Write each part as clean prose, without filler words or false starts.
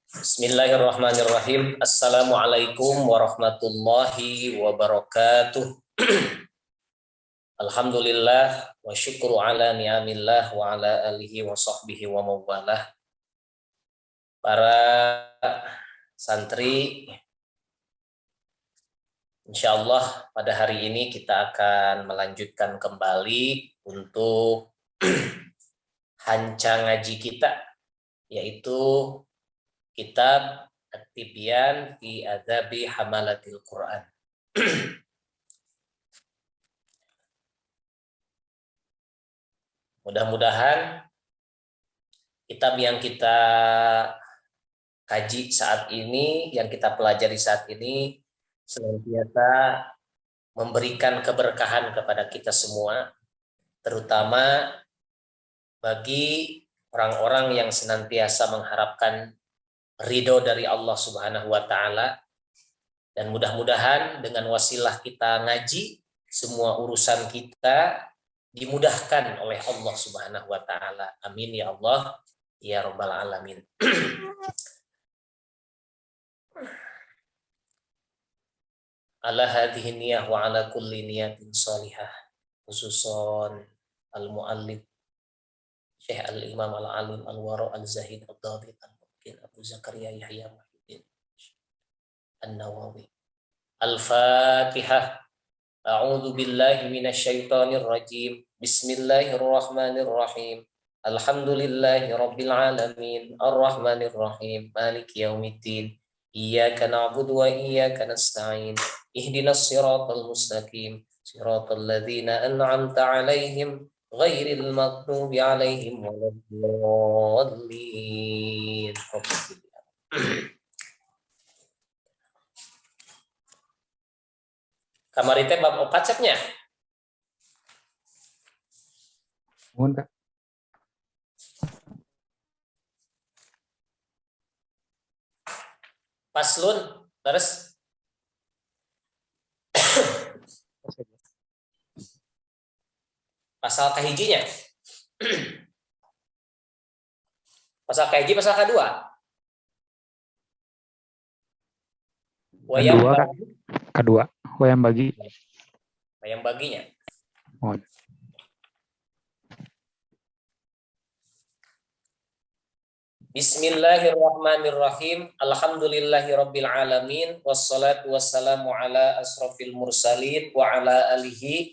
Bismillahirrahmanirrahim. Assalamualaikum warahmatullahi wabarakatuh. Alhamdulillah wa syukru ala ni'amillah wa ala alihi wa sahbihi wa mawalah. Para santri, insyaallah pada hari ini kita akan melanjutkan kembali untuk hanca ngaji kita, yaitu kitab At-Tibyan fi Adzabi Hamalatil Quran. Mudah-mudahan kitab yang kita kaji saat ini, yang kita pelajari saat ini, senantiasa memberikan keberkahan kepada kita semua, terutama bagi orang-orang yang senantiasa mengharapkan ridho dari Allah Subhanahu wa Ta'ala. Dan mudah-mudahan dengan wasilah kita ngaji, semua urusan kita dimudahkan oleh Allah Subhanahu wa Ta'ala. Amin ya Allah ya Rabbal Alamin. Ala hadhihi niyah wa ala kulli niyatin salihah, khususon al-muallif Syekh al-Imam al-Alim al-Wara al-Zahid al-Dhabit Abu Zakaria Yahya Muhyiddin An-Nawawi. Al-Fatihah. A'udzu billahi minasyaitonir rajim. Bismillahirrahmanirrahim. Alhamdulillahi rabbil alamin. Arrahmanir rahim. Maliki yaumiddin. Iyyaka na'budu wa iyyaka nasta'in. Ihdinas siratal mustaqim. Siratal ladzina an'amta 'alaihim ghairil maghdubi 'alaihim waladdallin. Kamari teh bab 4 cepnya. Mun Paslun terus pasal kahijinya. Pasal kahiji, pasal kedua. Wayang kedua, wayang bagi. Wayang baginya. Oh. Bismillahirrahmanirrahim. Alhamdulillahirabbil alamin wassalatu wassalamu ala asrofil mursalin wa ala alihi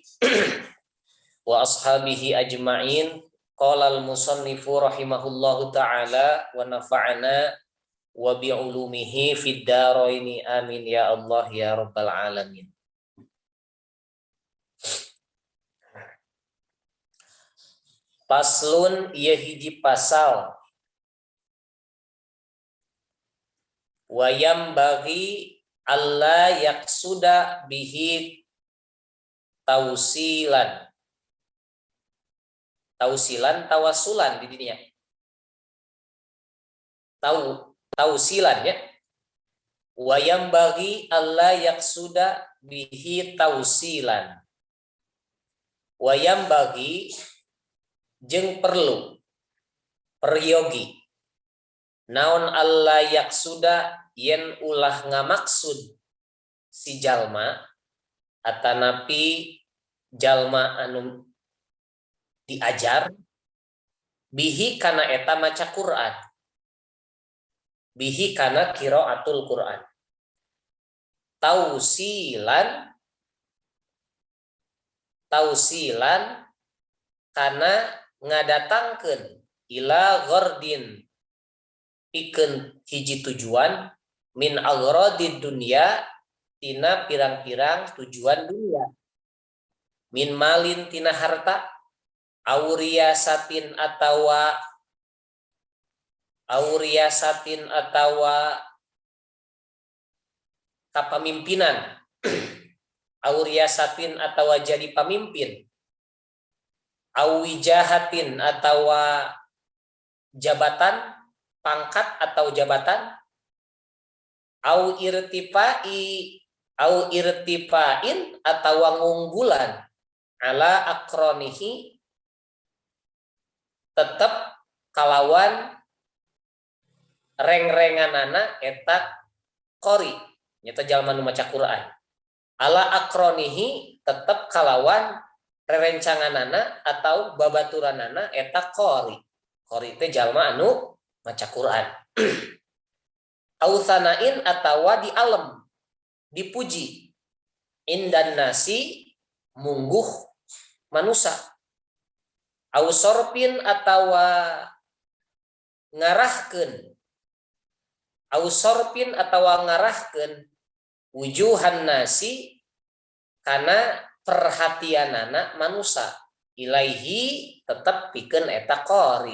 wa ashabihi ajma'in. Qala al-musannifu rahimahullahu ta'ala wa nafa'ana wa bi'ulumihi fid dharaini amin ya Allah ya rabbal alamin. Paslun ieu hiji pasal wayam bagi alla yaksuda bihi tausilan tawasulan di dunia. Tausilan ya. Wayam bagi alla yaksuda bihi tausilan. Wayam bagi jeung perlu peryogi naon alla yaksuda yen ulah ngamaksud si jalma atanapi jalma anu diajar bihi kana eta maca Quran, bihi kana qiraatul Quran. Tausilan kana ngadatangkeun ila ghardin pikeun hiji tujuan min agradid dunya tina pirang-pirang tujuan dunia, min malin tina harta, auriyasatin atawa kapamimpinan, auriyasatin atawa jadi pamimpin, awijahatin atawa jabatan, pangkat atau jabatan, au irtifain atawa ngunggulan ala akronihi tetap kalawan reng-renganana eta qori nyata jalma nu maca Quran ala akronihi tetep kalawan rerencanganana atau babaturanana eta qori teh jalma anu maca Quran ausanain atawa di alam dipuji indan nasi mungguh manusia ausorpin atawa ngarahkeun ausorpin atawa ngarahkeun wujuhan nasi kana perhatianana manusia ilaihi tetep pikeun eta qori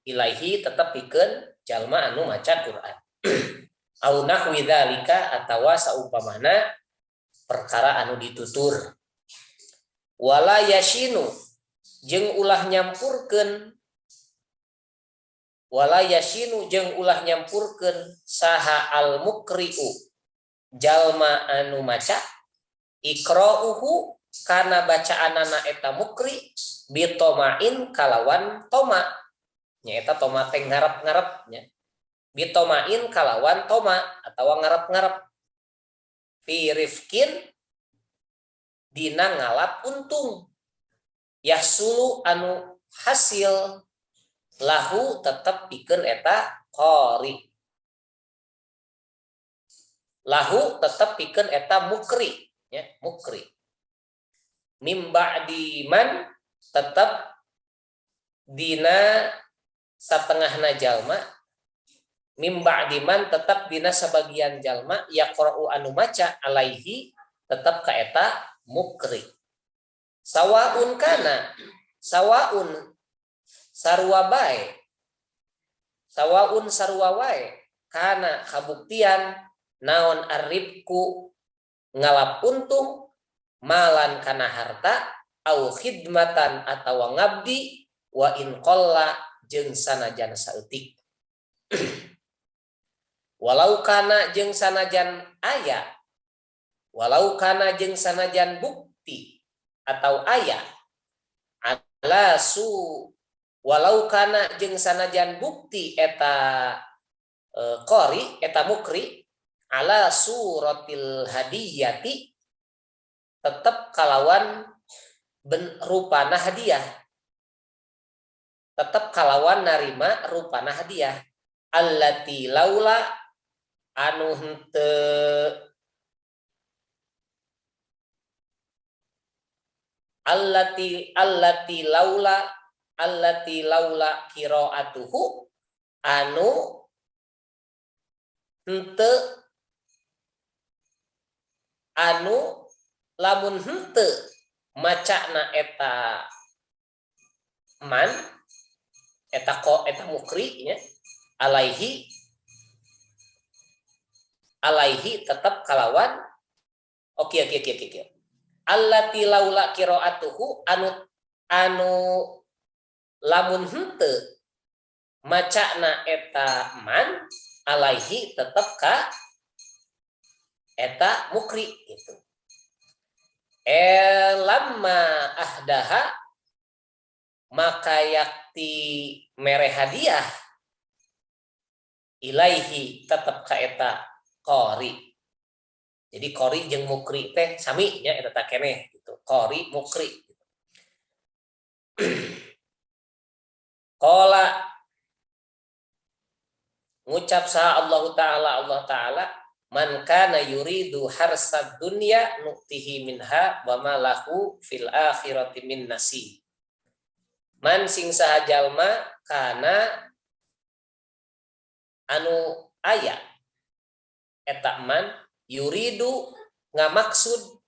ilaihi tetep pikeun jalma anu maca Quran au nahwi dzalika atawa saumpamana perkara anu ditutur wala yashinu jeung ulah nyampurkeun saha al mukri'u jalma anu maca iqra'uhu kana bacaanana eta mukri bitomain kalawan toma nyaeta toma teh ngarep-ngarep nya bitomain kalawan toma atawa ngarep-ngarep fi rifkin dina ngalap untung yahsulu anu hasil lahu tetep pikeun eta qori lahu tetep pikeun eta mukri ya mukri mimba diman tetep dina satengahna jalma mimba diman tetap dina sebagian jalma yaqra'u anu maca alaihi tetap ka eta mukri sawaun kana sawaun sarua bae sawaun sarua wae kana kabuktian naon aribku ngalap untung malan kana harta au khidmatan atawa ngabdi wa in qalla jeung sanajan saeutik walau kana jeung sanajan aya walau kana jeung sanajan bukti atau aya ala su walau kana jeung sanajan bukti eta qori eta mukri ala suratil hadiyati tetep kalawan rupana hadiah tetap kalawan narima rupana hadiah allati laula anu henteu allati laula qiraatuhu anu henteu anu lamun henteu macana eta man eta mukri nya alaihi tetap kalawan oke allati laula qiraatuhu anu lamun henteu macana eta man alaihi tetap ka eta mukri gitu lamma ahdaha maka yakti mere hadiah ilaihi tetap ka eta qori jadi qori jeung mukri teh sami nya eta teh keneh gitu qori mukri gitu. Qala ngucap sa Allah Ta'ala man kana yuridu harsad dunya nu'tihi minha wa ma lahu fil akhirati min nasib man sing saha jalma kana anu aya eta man yuridu ngamaksud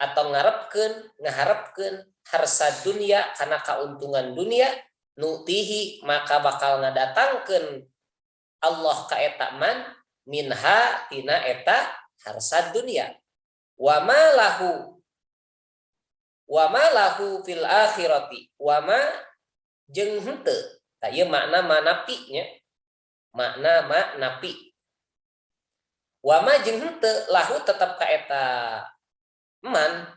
atau ngaharepkeun harsa dunia kana kauntungan dunia nutihi maka bakal ngadatangkeun Allah ka eta man minha tina eta harsa dunia wa ma lahu fil akhirati wa ma jeung henteu ta ieu makna manapi nya makna napi wa ma jeung henteu lahu tetap ka eta man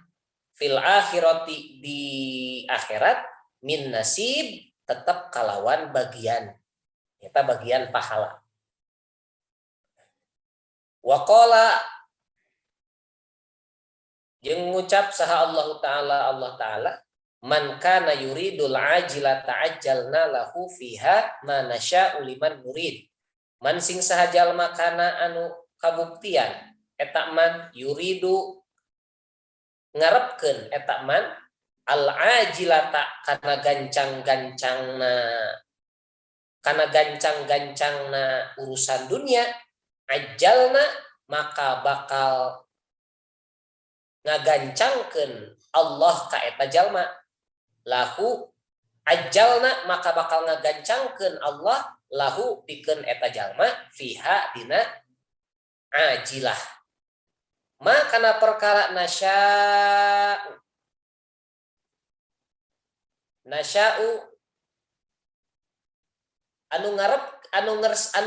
fil akhirati di akhirat min nasib tetap kalawan bagian Kita bagian pahala. Waqala jeung ngucap saha Allah Ta'ala man kana yuridul ajila ta'ajjalna lahu fiha ma nasya'u liman nurid. Man sing saha jalma kana anu kabuktian eta man yuridu ngarepkeun eta man al ajilata kana gancang-gancangna urusan dunia, ajalna maka bakal ngagancangkeun Allah ka eta jalma. Lahu ajalna maka bakal ngagancangkeun Allah lahu pikeun eta jalma fiha dina ajilah. Ma kana perkara nasya'u anu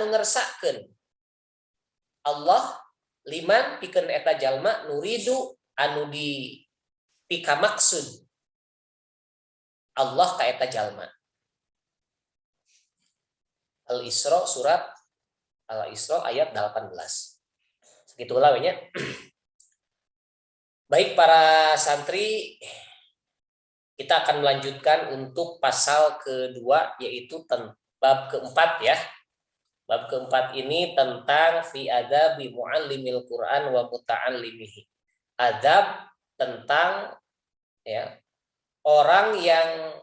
ngersakeun Allah liman pikeun eta jalma nuridu anu di pika maksud Allah ka eta jalma. Al-Isra surat Al-Isra ayat 18. Segitulah we nya. Baik para santri, kita akan melanjutkan untuk pasal kedua, yaitu bab keempat ya. Bab keempat ini tentang fi adabi muallimil Quran wa muta'allimihi. Adab tentang ya orang yang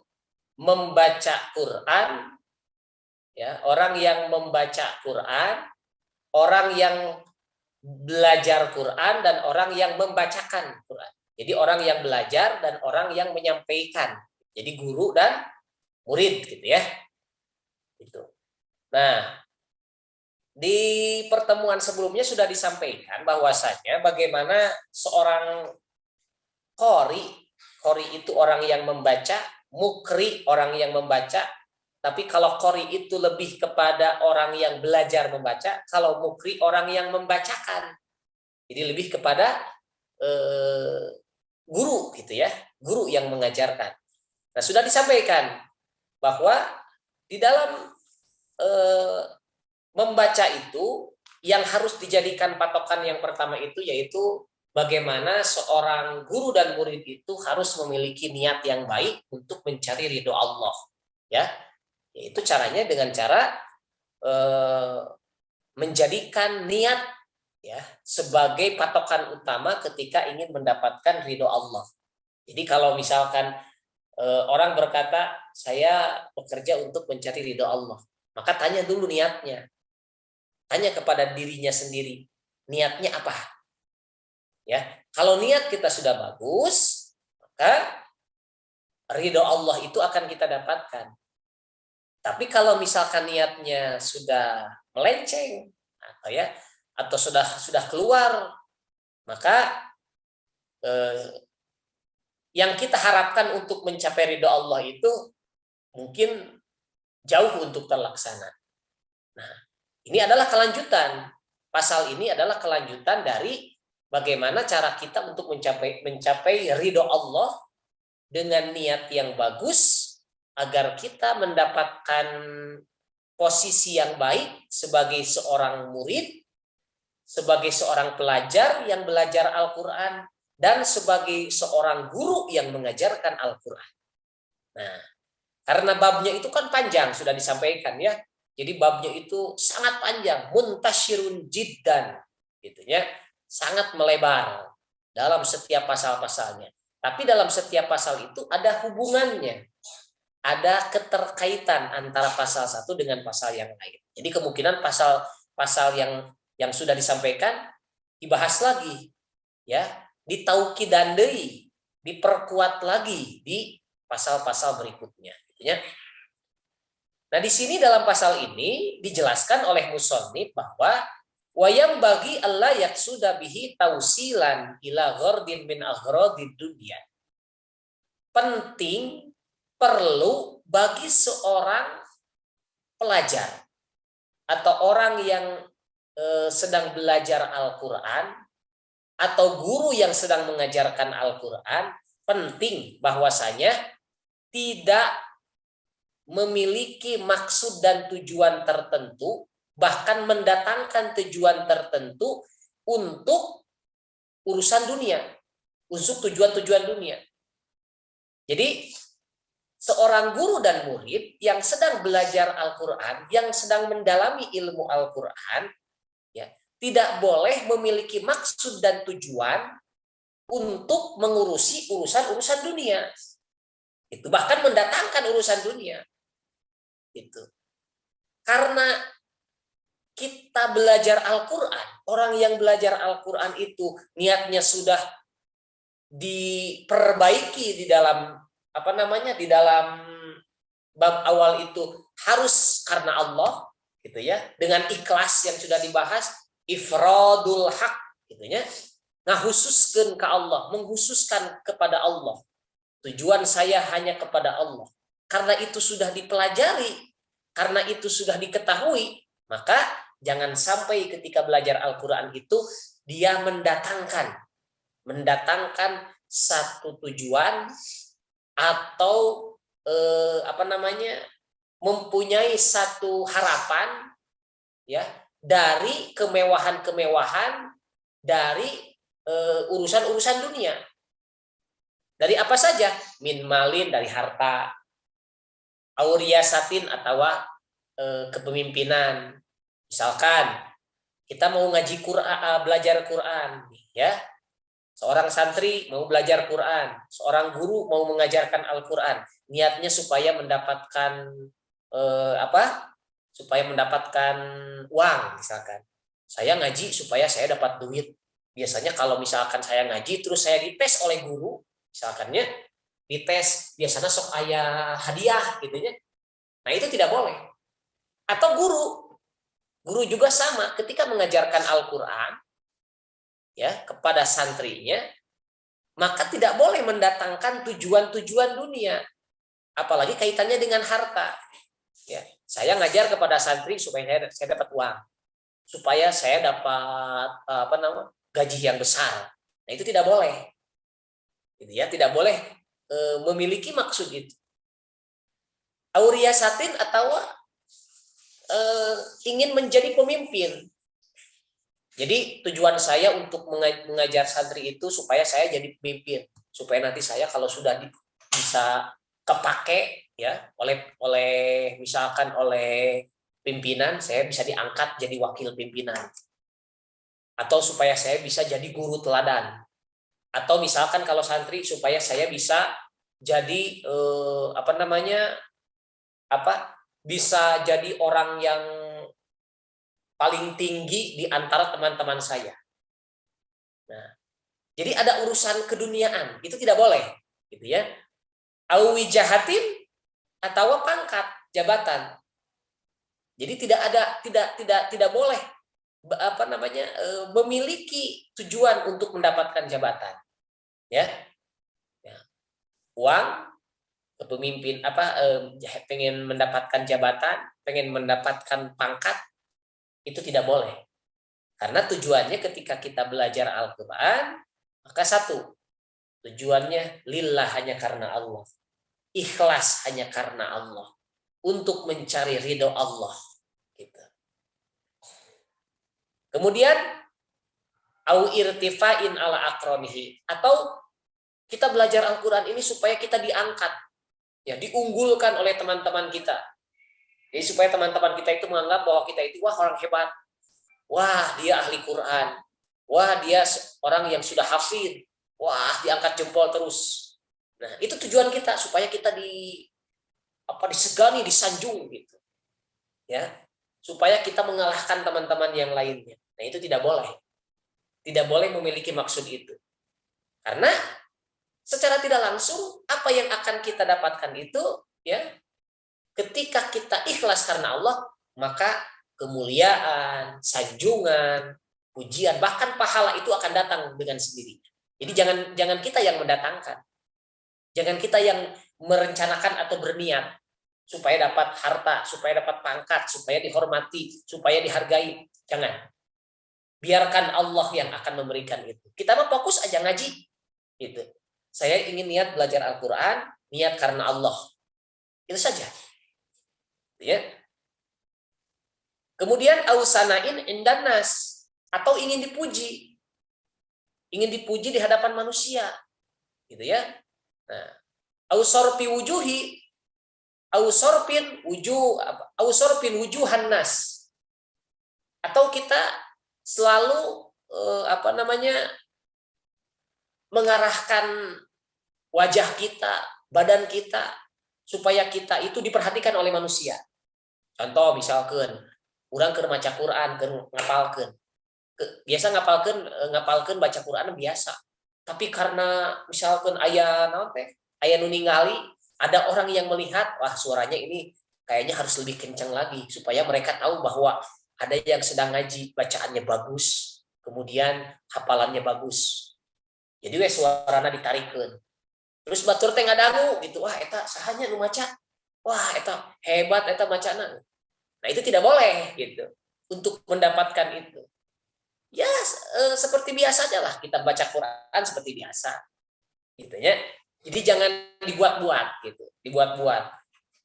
membaca Quran, ya orang yang membaca Quran, orang yang belajar Quran dan orang yang membacakan Quran. Jadi orang yang belajar dan orang yang menyampaikan. Jadi guru dan murid gitu ya. Itu. Nah, di pertemuan sebelumnya sudah disampaikan bahwasanya bagaimana seorang qori itu orang yang membaca, mukri orang yang membaca, tapi kalau qori itu lebih kepada orang yang belajar membaca, kalau mukri orang yang membacakan. Jadi lebih kepada guru gitu ya, guru yang mengajarkan. Nah, sudah disampaikan bahwa di dalam membaca itu yang harus dijadikan patokan yang pertama itu yaitu bagaimana seorang guru dan murid itu harus memiliki niat yang baik untuk mencari ridho Allah, ya. Yaitu caranya dengan cara menjadikan niat ya sebagai patokan utama ketika ingin mendapatkan ridho Allah. Jadi kalau misalkan orang berkata saya bekerja untuk mencari ridho Allah, maka tanya dulu niatnya. Tanya kepada dirinya sendiri, niatnya apa? Ya, kalau niat kita sudah bagus, maka ridho Allah itu akan kita dapatkan. Tapi kalau misalkan niatnya sudah melenceng atau sudah keluar, maka yang kita harapkan untuk mencapai ridho Allah itu mungkin jauh untuk terlaksana. Nah, ini adalah kelanjutan. Pasal ini adalah kelanjutan dari bagaimana cara kita untuk mencapai ridho Allah dengan niat yang bagus agar kita mendapatkan posisi yang baik sebagai seorang murid, sebagai seorang pelajar yang belajar Al-Quran, dan sebagai seorang guru yang mengajarkan Al-Quran. Nah, karena babnya itu kan panjang, sudah disampaikan ya. Jadi babnya itu sangat panjang, muntasyirun jiddan, gitu ya, sangat melebar dalam setiap pasal-pasalnya. Tapi dalam setiap pasal itu ada hubungannya, ada keterkaitan antara pasal satu dengan pasal yang lain. Jadi kemungkinan pasal yang sudah disampaikan dibahas lagi, ya, ditaukidan deui, diperkuat lagi di pasal-pasal berikutnya, gitu ya. Nah, di sini dalam pasal ini dijelaskan oleh musannif bahwa wayam bagi Allah yaksuda bihi tausilan ila ghardin min aghradid dunya. Penting, perlu bagi seorang pelajar atau orang yang sedang belajar Al-Quran atau guru yang sedang mengajarkan Al-Quran, penting bahwasanya tidak memiliki maksud dan tujuan tertentu, bahkan mendatangkan tujuan tertentu untuk urusan dunia, untuk tujuan-tujuan dunia. Jadi seorang guru dan murid yang sedang belajar Al-Quran, yang sedang mendalami ilmu Al-Quran, ya, tidak boleh memiliki maksud dan tujuan untuk mengurusi urusan-urusan dunia. Itu bahkan mendatangkan urusan dunia. Itu. Karena kita belajar Al-Quran, orang yang belajar Al-Quran itu niatnya sudah diperbaiki di dalam di dalam bab awal itu harus karena Allah, gitu ya, dengan ikhlas yang sudah dibahas, ifradul haq, gitu ya, ngahususkan ke Allah, menghususkan kepada Allah. Tujuan saya hanya kepada Allah. Karena itu sudah dipelajari, karena itu sudah diketahui, maka jangan sampai ketika belajar Al-Quran itu dia mendatangkan satu tujuan atau mempunyai satu harapan, ya, dari kemewahan-kemewahan dari urusan-urusan dunia. Dari apa saja? Min malin, dari harta, auriyasatin atau kepemimpinan. Misalkan kita mau ngaji Quran, belajar Quran, ya. Seorang santri mau belajar Quran, seorang guru mau mengajarkan Al-Quran, niatnya supaya mendapatkan supaya mendapatkan uang, misalkan. Saya ngaji supaya saya dapat duit. Biasanya kalau misalkan saya ngaji terus saya dites oleh guru, misalkannya dites biasanya sok aya hadiah, gitu ya. Nah, itu tidak boleh. Atau guru juga sama, ketika mengajarkan Al-Quran, ya, kepada santrinya, maka tidak boleh mendatangkan tujuan-tujuan dunia, apalagi kaitannya dengan harta. Ya, saya ngajar kepada santri supaya saya dapat uang, supaya saya dapat gaji yang besar. Nah, itu tidak boleh, gitu ya, tidak boleh memiliki maksud itu. Auriyasatin atau ingin menjadi pemimpin. Jadi tujuan saya untuk mengajar santri itu supaya saya jadi pemimpin, supaya nanti saya kalau sudah bisa kepake, ya, oleh misalkan oleh pimpinan, saya bisa diangkat jadi wakil pimpinan, atau supaya saya bisa jadi guru teladan, atau misalkan kalau santri supaya saya bisa jadi bisa jadi orang yang paling tinggi di antara teman-teman saya. Nah, jadi ada urusan keduniaan, itu tidak boleh, gitu ya. Awi jahatin atau pangkat, jabatan. Jadi tidak boleh memiliki tujuan untuk mendapatkan jabatan. Ya. Uang, kepemimpin pengen mendapatkan jabatan, pengen mendapatkan pangkat, itu tidak boleh. Karena tujuannya ketika kita belajar Al-Quran, maka satu, tujuannya lillah, hanya karena Allah. Ikhlas hanya karena Allah. Untuk mencari ridho Allah. Gitu. Kemudian, au irtifa'in ala akronihi. Atau kita belajar Al-Quran ini supaya kita diangkat. Ya, diunggulkan oleh teman-teman kita. Jadi supaya teman-teman kita itu menganggap bahwa kita itu, wah, orang hebat. Wah, dia ahli Quran. Wah, dia orang yang sudah hafid. Wah, diangkat jempol terus. Nah, itu tujuan kita, supaya kita disegani, disanjung, gitu. Ya, supaya kita mengalahkan teman-teman yang lainnya. Nah, itu tidak boleh. Tidak boleh memiliki maksud itu. Karena secara tidak langsung apa yang akan kita dapatkan itu, ya, ketika kita ikhlas karena Allah, maka kemuliaan, sanjungan, pujian, bahkan pahala itu akan datang dengan sendiri. Jadi jangan kita yang mendatangkan. Jangan kita yang merencanakan atau berniat supaya dapat harta, supaya dapat pangkat, supaya dihormati, supaya dihargai. Jangan. Biarkan Allah yang akan memberikan itu. Kita mah fokus aja ngaji. Gitu. Saya ingin niat belajar Al-Quran, niat karena Allah. Itu saja. ya. Kemudian ausanain indanas, atau ingin dipuji di hadapan manusia, gitu ya. Nah, ausorpin wujuhan nas, atau kita selalu mengarahkan wajah kita, badan kita, supaya kita itu diperhatikan oleh manusia. Contoh misalkan urang keur maca Quran, keur ngapalkeun. Biasa ngapalkeun baca Quran biasa. Tapi karena misalkan aya nu ningali, ada orang yang melihat, wah suaranya ini kayaknya harus lebih kencang lagi supaya mereka tahu bahwa ada yang sedang ngaji, bacaannya bagus, kemudian hafalannya bagus. Jadi suarana ditarikeun. Terus batur teh ngadangu gitu, wah eta sahanya nu maca. Wah eta hebat eta bacana. Nah, itu tidak boleh gitu. Untuk mendapatkan itu. Ya, seperti biasa aja lah kita baca Quran seperti biasa. Gitu ya. Jadi jangan dibuat-buat gitu, dibuat-buat.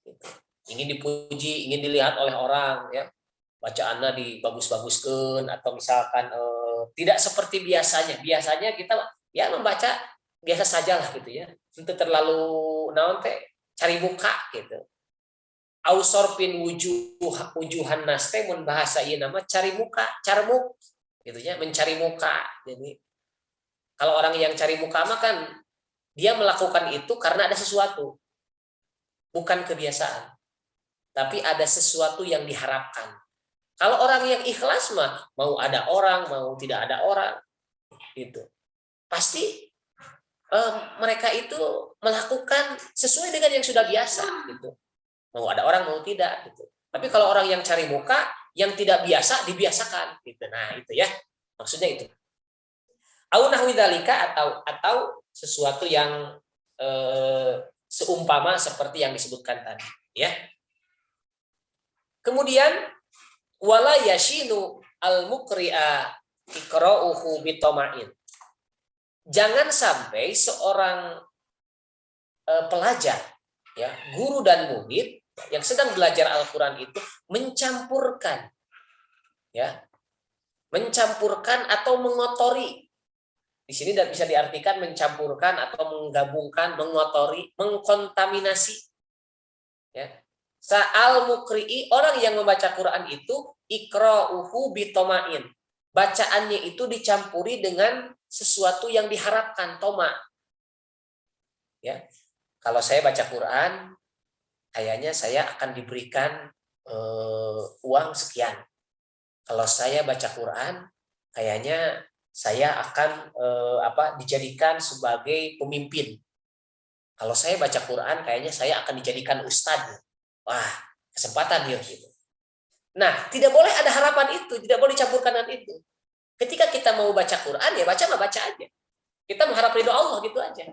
Gitu. Ingin dipuji, ingin dilihat oleh orang ya. Bacaannya dibagus-baguskan atau misalkan tidak seperti biasanya. Biasanya kita ya membaca biasa sajalah gitu ya. Itu terlalu cari muka gitu. Ausorpin wujuhan naste mun bahasa ieu nama cari muka, carmuk gitu ya, mencari muka. Jadi kalau orang yang cari muka mah kan dia melakukan itu karena ada sesuatu. Bukan kebiasaan. Tapi ada sesuatu yang diharapkan. Kalau orang yang ikhlas mah mau ada orang, mau tidak ada orang gitu. Pasti mereka itu melakukan sesuai dengan yang sudah biasa gitu. Mau ada orang mau tidak gitu. Tapi kalau orang yang cari muka, yang tidak biasa dibiasakan gitu. Nah, itu ya. Maksudnya itu. Au nahwi dzalika atau sesuatu yang seumpama seperti yang disebutkan tadi, ya. Kemudian wala yashinu al-muqri'a iqra'uhu bitama'in. Jangan sampai seorang pelajar ya, guru dan murid yang sedang belajar Al-Quran itu mencampurkan atau mengotori. Di sini bisa diartikan mencampurkan atau menggabungkan, mengotori, mengkontaminasi. Ya. Sa'al mukri'i, orang yang membaca Quran itu iqra'uhu bitoma'in. Bacaannya itu dicampuri dengan sesuatu yang diharapkan, toma. Ya. Kalau saya baca Quran, kayaknya saya akan diberikan uang sekian. Kalau saya baca Quran, kayaknya saya akan dijadikan sebagai pemimpin. Kalau saya baca Quran, kayaknya saya akan dijadikan ustadz. Wah, kesempatan dia gitu. Nah, tidak boleh ada harapan itu, tidak boleh dicampurkan dengan itu. Ketika kita mau baca Quran, ya baca aja. Kita mengharap ridho Allah gitu aja.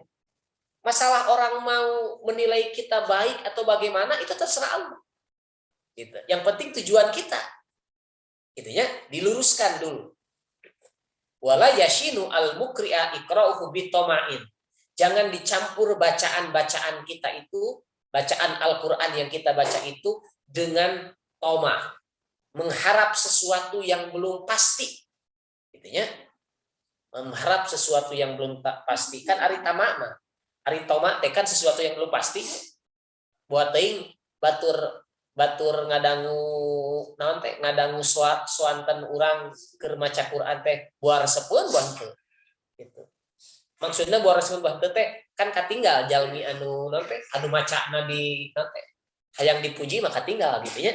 Masalah orang mau menilai kita baik atau bagaimana itu terserah Allah. Gitu. Yang penting tujuan kita, gitu ya, diluruskan dulu. Wala yashinu al-mukri'a iqra'uhu bitoma'in. Jangan dicampur bacaan-bacaan kita itu, bacaan Al-Quran yang kita baca itu dengan toma, mengharap sesuatu yang belum pasti, gitu ya. Mengharap sesuatu yang belum pasti kan ari tamama. Ari toma tekan sesuatu yang belum pasti. Buat teuing batur ngadangu naon teh ngadangu swanten urang keur maca Quran teh buar sepeun buan teu gitu. Maksudna buar sepeun buan teu teh kan katinggal jalmi anu naon teh anu macana di naon teh hayang dipuji maka tinggal gitu ya.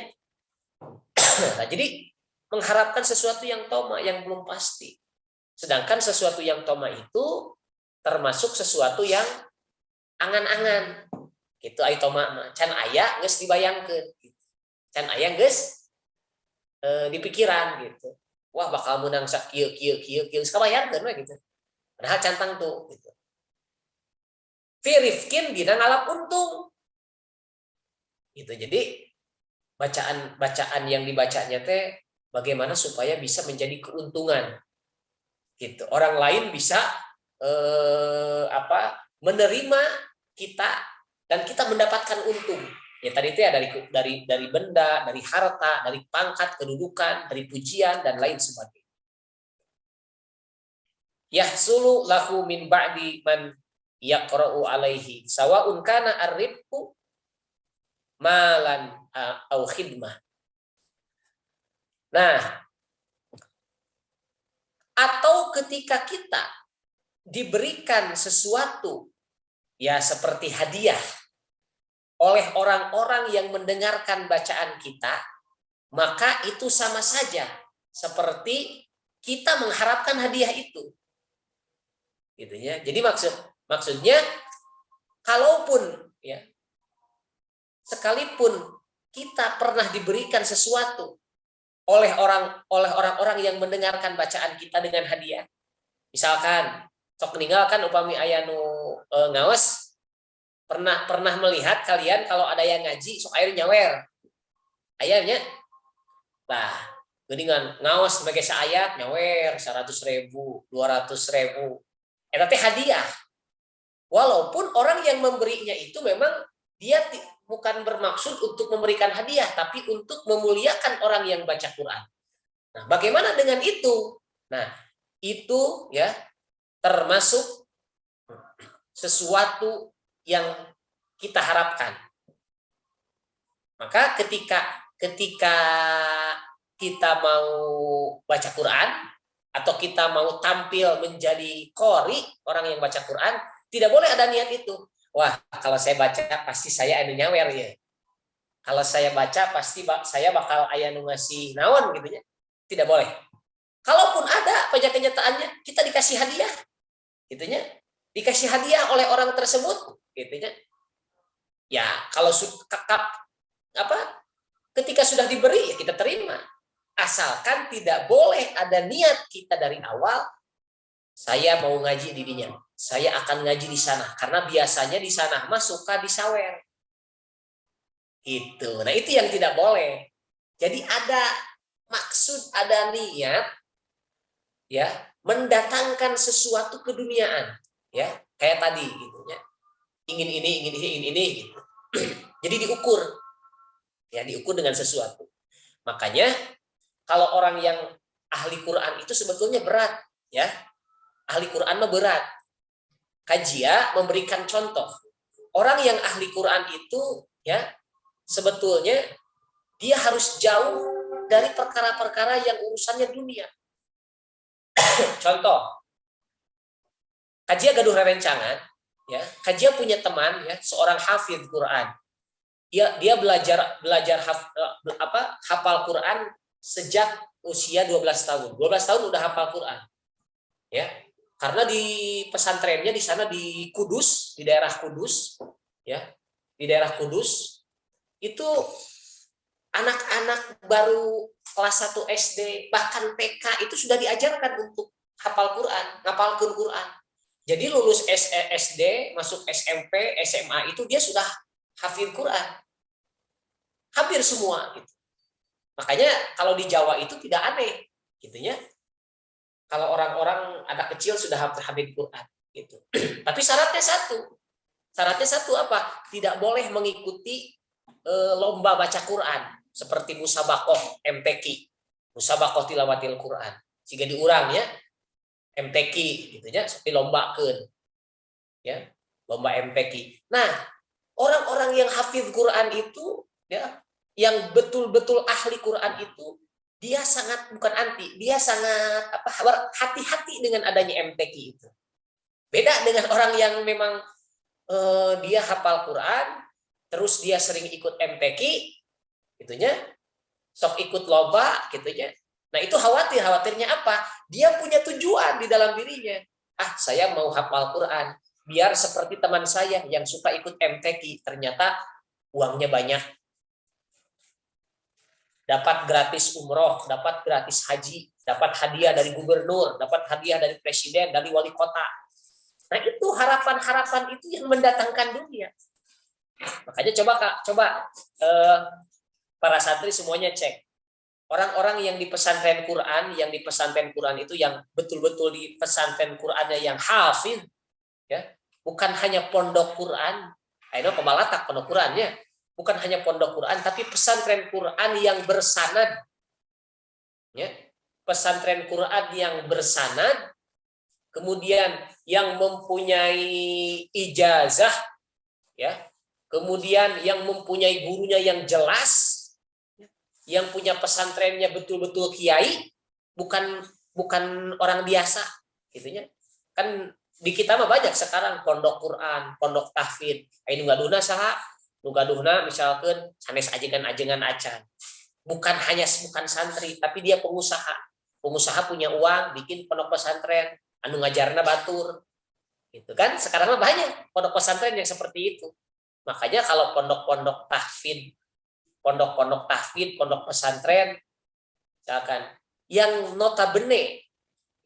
Nah, jadi mengharapkan sesuatu yang toma yang belum pasti. Sedangkan sesuatu yang toma itu termasuk sesuatu yang angan-angan. Gitu ai toma mah can aya geus dibayangkeun. Can aya geus di pikiran gitu. Wah bakal menang sakieu kieu geus kabayangkeun we gitu. Padahal cantang tuh gitu. Fi rifkin dina ngalap untung. Gitu. Jadi bacaan yang dibacanya teh bagaimana supaya bisa menjadi keuntungan. Gitu. Orang lain bisa menerima kita dan kita mendapatkan untung. Ya tadi itu ya dari benda, dari harta, dari pangkat, kedudukan, dari pujian dan lain sebagainya. Yahsulu lahu min ba'di man yaqra'u alaihi sawa'un kana ar-ribhu malan au khidmah. Nah, atau ketika kita diberikan sesuatu ya seperti hadiah oleh orang-orang yang mendengarkan bacaan kita, maka itu sama saja seperti kita mengharapkan hadiah itu. Gitu ya. Jadi maksudnya kalaupun ya sekalipun kita pernah diberikan sesuatu oleh orang-orang yang mendengarkan bacaan kita dengan hadiah. Misalkan sok meninggalkan upami ayanu ngawas, pernah melihat kalian kalau ada yang ngaji sok air nyawer ayahnya lah geningan ngawas sebagai seayat nyawer 100.000 200.000 tapi hadiah, walaupun orang yang memberinya itu memang dia bukan bermaksud untuk memberikan hadiah tapi untuk memuliakan orang yang baca Quran. Nah, bagaimana dengan itu? Nah, itu ya termasuk sesuatu yang kita harapkan. Maka ketika kita mau baca Quran atau kita mau tampil menjadi qori, orang yang baca Quran, tidak boleh ada niat itu. Wah, kalau saya baca pasti saya anu nyawer ya. Kalau saya baca pasti saya bakal aya nu ngasih naon gitu ya. Tidak boleh. Kalaupun ada pada kenyataannya kita dikasih hadiah gitu ya. Dikasih hadiah oleh orang tersebut gitu ya. Ya, kalau ketika sudah diberi ya kita terima. Asalkan tidak boleh ada niat kita dari awal saya mau ngaji di dinya. Saya akan ngaji di sana karena biasanya di sana mah suka disawer. Itu. Nah, itu yang tidak boleh. Jadi ada maksud, ada niat ya, mendatangkan sesuatu keduniaan, ya. Kayak tadi gitu ya. Ingin ini gitu. Jadi diukur. Ya, diukur dengan sesuatu. Makanya kalau orang yang ahli Quran itu sebetulnya berat, ya. Ahli Quran mah berat. Kajia memberikan contoh. Orang yang ahli Quran itu ya sebetulnya dia harus jauh dari perkara-perkara yang urusannya dunia. Contoh, Kajia gaduh rerencangan, ya. Kajia punya teman ya, seorang hafidz Quran. Dia belajar hafal Quran sejak usia 12 tahun. 12 tahun udah hafal Quran. Ya. Karena di pesantrennya di sana di Kudus, di daerah Kudus, ya. Di daerah Kudus itu anak-anak baru kelas 1 SD, bahkan TK itu sudah diajarkan untuk hafal Quran, ngapalkeun Quran. Jadi lulus SD, masuk SMP, SMA itu dia sudah hafid Quran. Hampir semua gitu. Makanya kalau di Jawa itu tidak aneh gitu ya. Kalau orang-orang anak kecil sudah hafid Quran gitu. Tapi syaratnya satu. Syaratnya satu apa? Tidak boleh mengikuti lomba baca Quran seperti musabaqoh MTQ. Musabaqoh tilawatil Quran. Jika diurang ya MTQ gitu ya, seperti lombakeun. Ya, lomba MTQ. Nah, orang-orang yang hafidz Quran itu ya, yang betul-betul ahli Quran itu dia sangat bukan anti, dia sangat hati-hati dengan adanya MTQ itu. Beda dengan orang yang memang dia hafal Quran, terus dia sering ikut MTQ, gitunya, sok ikut lomba, gitunya. Nah itu khawatirnya apa? Dia punya tujuan di dalam dirinya. Saya mau hafal Quran, biar seperti teman saya yang suka ikut MTQ, ternyata uangnya banyak. Dapat gratis umroh, dapat gratis haji, dapat hadiah dari gubernur, dapat hadiah dari presiden, dari wali kota. Nah itu harapan-harapan itu yang mendatangkan dunia. Makanya coba para santri semuanya cek. Orang-orang yang di pesantren Quran itu yang betul-betul di pesantren Qurannya yang hafid, ya, bukan hanya pondok Quran. Ayo kebalatak pondok Qurannya. bukan hanya pondok Quran, tapi pesantren Quran yang bersanad. Ya, pesantren Quran yang bersanad, kemudian yang mempunyai ijazah, ya, kemudian yang mempunyai gurunya yang jelas, yang punya pesantrennya betul-betul kiai, bukan bukan orang biasa, gitunya. Kan di kita mah banyak sekarang pondok Quran, pondok tahfidz. Anu gaduhna saha? Nu gaduhna misalkan sanes ajengan-ajengan acan. Bukan santri, tapi dia pengusaha. Pengusaha punya uang, bikin pondok pesantren, anu ngajarna batur. Gitu kan? Sekarang mah banyak pondok pesantren yang seperti itu. Makanya kalau pondok-pondok tahfidz, pondok pesantren, misalkan yang notabene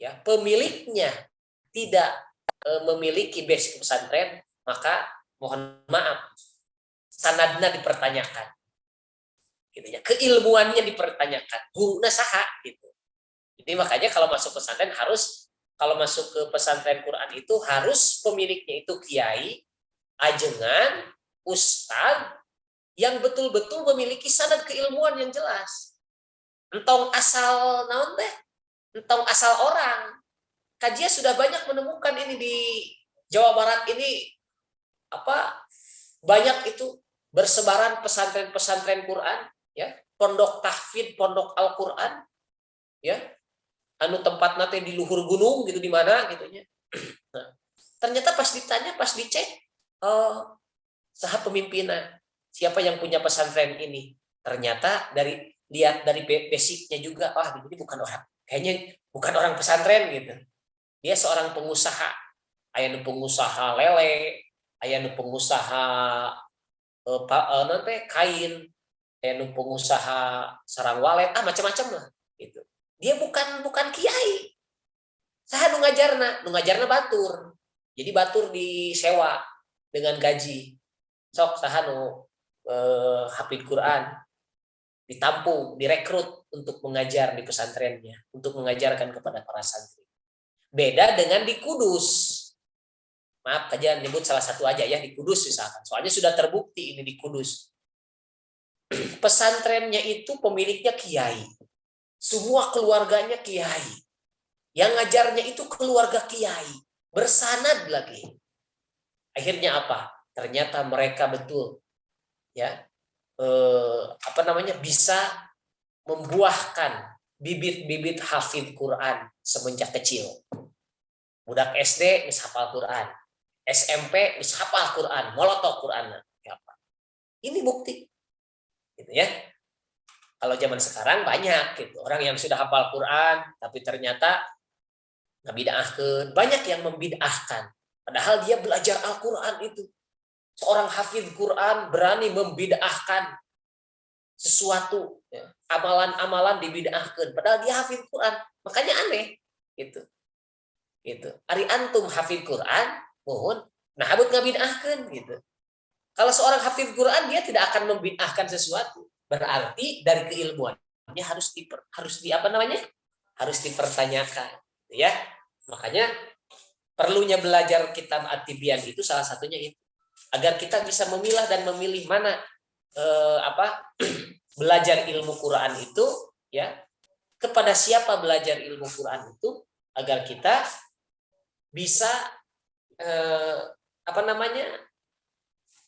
ya pemiliknya tidak memiliki basic pesantren, maka mohon maaf, sanadnya dipertanyakan, gitu ya, keilmuannya dipertanyakan, gurunya saha gitu. Jadi makanya kalau masuk pesantren kalau masuk ke pesantren Quran itu harus pemiliknya itu kiai, ajengan, ustadz yang betul-betul memiliki sanad keilmuan yang jelas. Entong asal naon teh? Entong asal orang. Kajian sudah banyak menemukan ini di Jawa Barat ini banyak itu bersebaran pesantren-pesantren Quran, ya, pondok tahfidz, pondok Al-Quran, ya, anu tempat nate di luhur gunung gitu, di mana gitunya. Nah, ternyata pas ditanya, pas dicek, saha pemimpinnya, siapa yang punya pesantren ini? Ternyata lihat dari basicnya juga, ini bukan orang, kayaknya bukan orang pesantren gitu. Dia seorang pengusaha, aya nu pengusaha lele, aya nu pengusaha kain, aya nu pengusaha sarang walet, macam-macam lah gitu. Dia bukan kiai. Saha nu ngajarna batur. Jadi batur disewa dengan gaji. Sok saha nu hafid Quran, ditampung, direkrut untuk mengajar di pesantrennya, untuk mengajarkan kepada para santri. Beda dengan di Kudus. Maaf, kajian nyebut salah satu aja ya, di Kudus misalkan. Soalnya sudah terbukti ini di Kudus. Pesantrennya itu pemiliknya kiai. Semua keluarganya kiai. Yang ngajarnya itu keluarga kiai. Bersanad lagi. Akhirnya apa? Ternyata mereka betul, ya, bisa membuahkan bibit-bibit hafid Quran semenjak kecil. Budak SD bisa hafal Quran, SMP bisa hafal Quran, molotok Quran. Ini bukti, gitu ya. Kalau zaman sekarang banyak gitu orang yang sudah hafal Quran, tapi ternyata ngabid'ahkeun. Banyak yang membid'ahkan, padahal dia belajar Al-Quran itu. Seorang hafidz Quran berani membid'ahkan sesuatu, ya, amalan-amalan dibid'ahkeun, padahal dia hafidz Quran. Makanya aneh, gitu. Ari antum hafidz Quran, mohon nah abut ngabid'ahkeun gitu. Kalau seorang hafidz Quran dia tidak akan membid'ahkan sesuatu, berarti dari keilmuannya harus dipertanyakan, ya. Makanya perlunya belajar kitab At-Tibyan itu salah satunya itu, agar kita bisa memilah dan memilih mana belajar ilmu Quran itu, ya, kepada siapa belajar ilmu Quran itu, agar kita bisa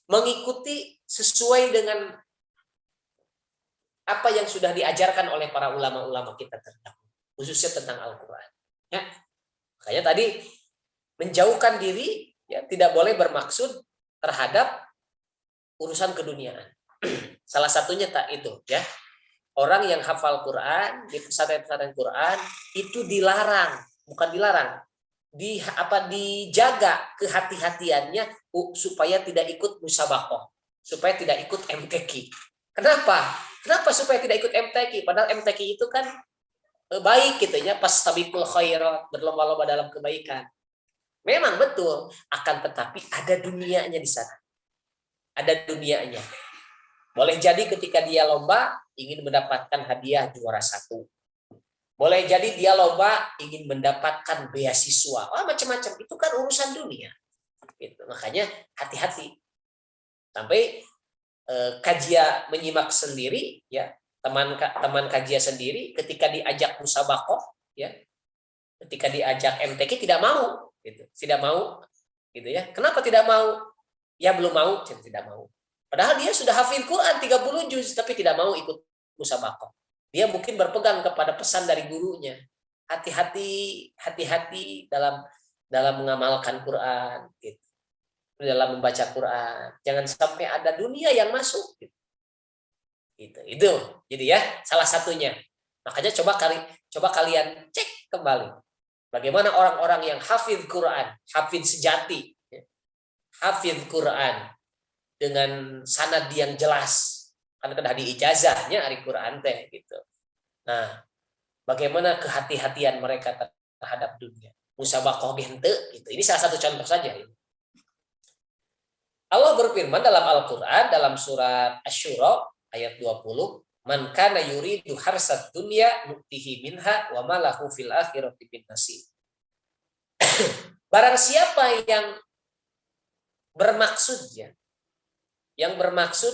mengikuti sesuai dengan apa yang sudah diajarkan oleh para ulama-ulama kita terdahulu, khususnya tentang Al-Quran. Ya, makanya tadi menjauhkan diri, ya, tidak boleh bermaksud terhadap urusan keduniaan. Salah satunya itu, ya, orang yang hafal Quran di pesantren-pesantren Quran itu dilarang, bukan dilarang, dijaga kehati-hatiannya supaya tidak ikut musabaqah, supaya tidak ikut MTQ. Kenapa supaya tidak ikut MTQ? Padahal MTQ itu kan baik gitu ya, pas tabiqul khairat, berlomba-lomba dalam kebaikan. Memang betul, akan tetapi ada dunianya di sana. Ada dunianya. Boleh jadi ketika dia lomba ingin mendapatkan hadiah juara 1. Boleh jadi dia lomba ingin mendapatkan beasiswa. Macam-macam. Itu kan urusan dunia. Gitu. Makanya hati-hati. Sampai kajia menyimak sendiri, ya, teman kajia sendiri ketika diajak musabaqah, ya, ketika diajak MTQ tidak mau, gitu, tidak mau, gitu ya. Kenapa tidak mau? Ya belum mau, tidak mau. Padahal dia sudah hafil Quran 30 juz, tapi tidak mau ikut musabaqah. Dia mungkin berpegang kepada pesan dari gurunya. Hati-hati, hati-hati dalam mengamalkan Quran, gitu. Dalam membaca Quran, jangan sampai ada dunia yang masuk. Itu. Jadi ya, salah satunya. Makanya coba kalian cek kembali. Bagaimana orang-orang yang hafidz Quran, hafidz sejati, hafidz Quran dengan sanad yang jelas, kan kena di ijazahnya hari Quran teh gitu. Nah, bagaimana kehati-hatian mereka terhadap dunia. Musabaqah bente gitu. Ini salah satu contoh saja ini. Allah berfirman dalam Al-Qur'an dalam surat Asy-Syura ayat 20, "Man kana yuridu harsad dunya nu'tihi minha wa ma lahu fil akhirati min nasib." Barang siapa yang bermaksud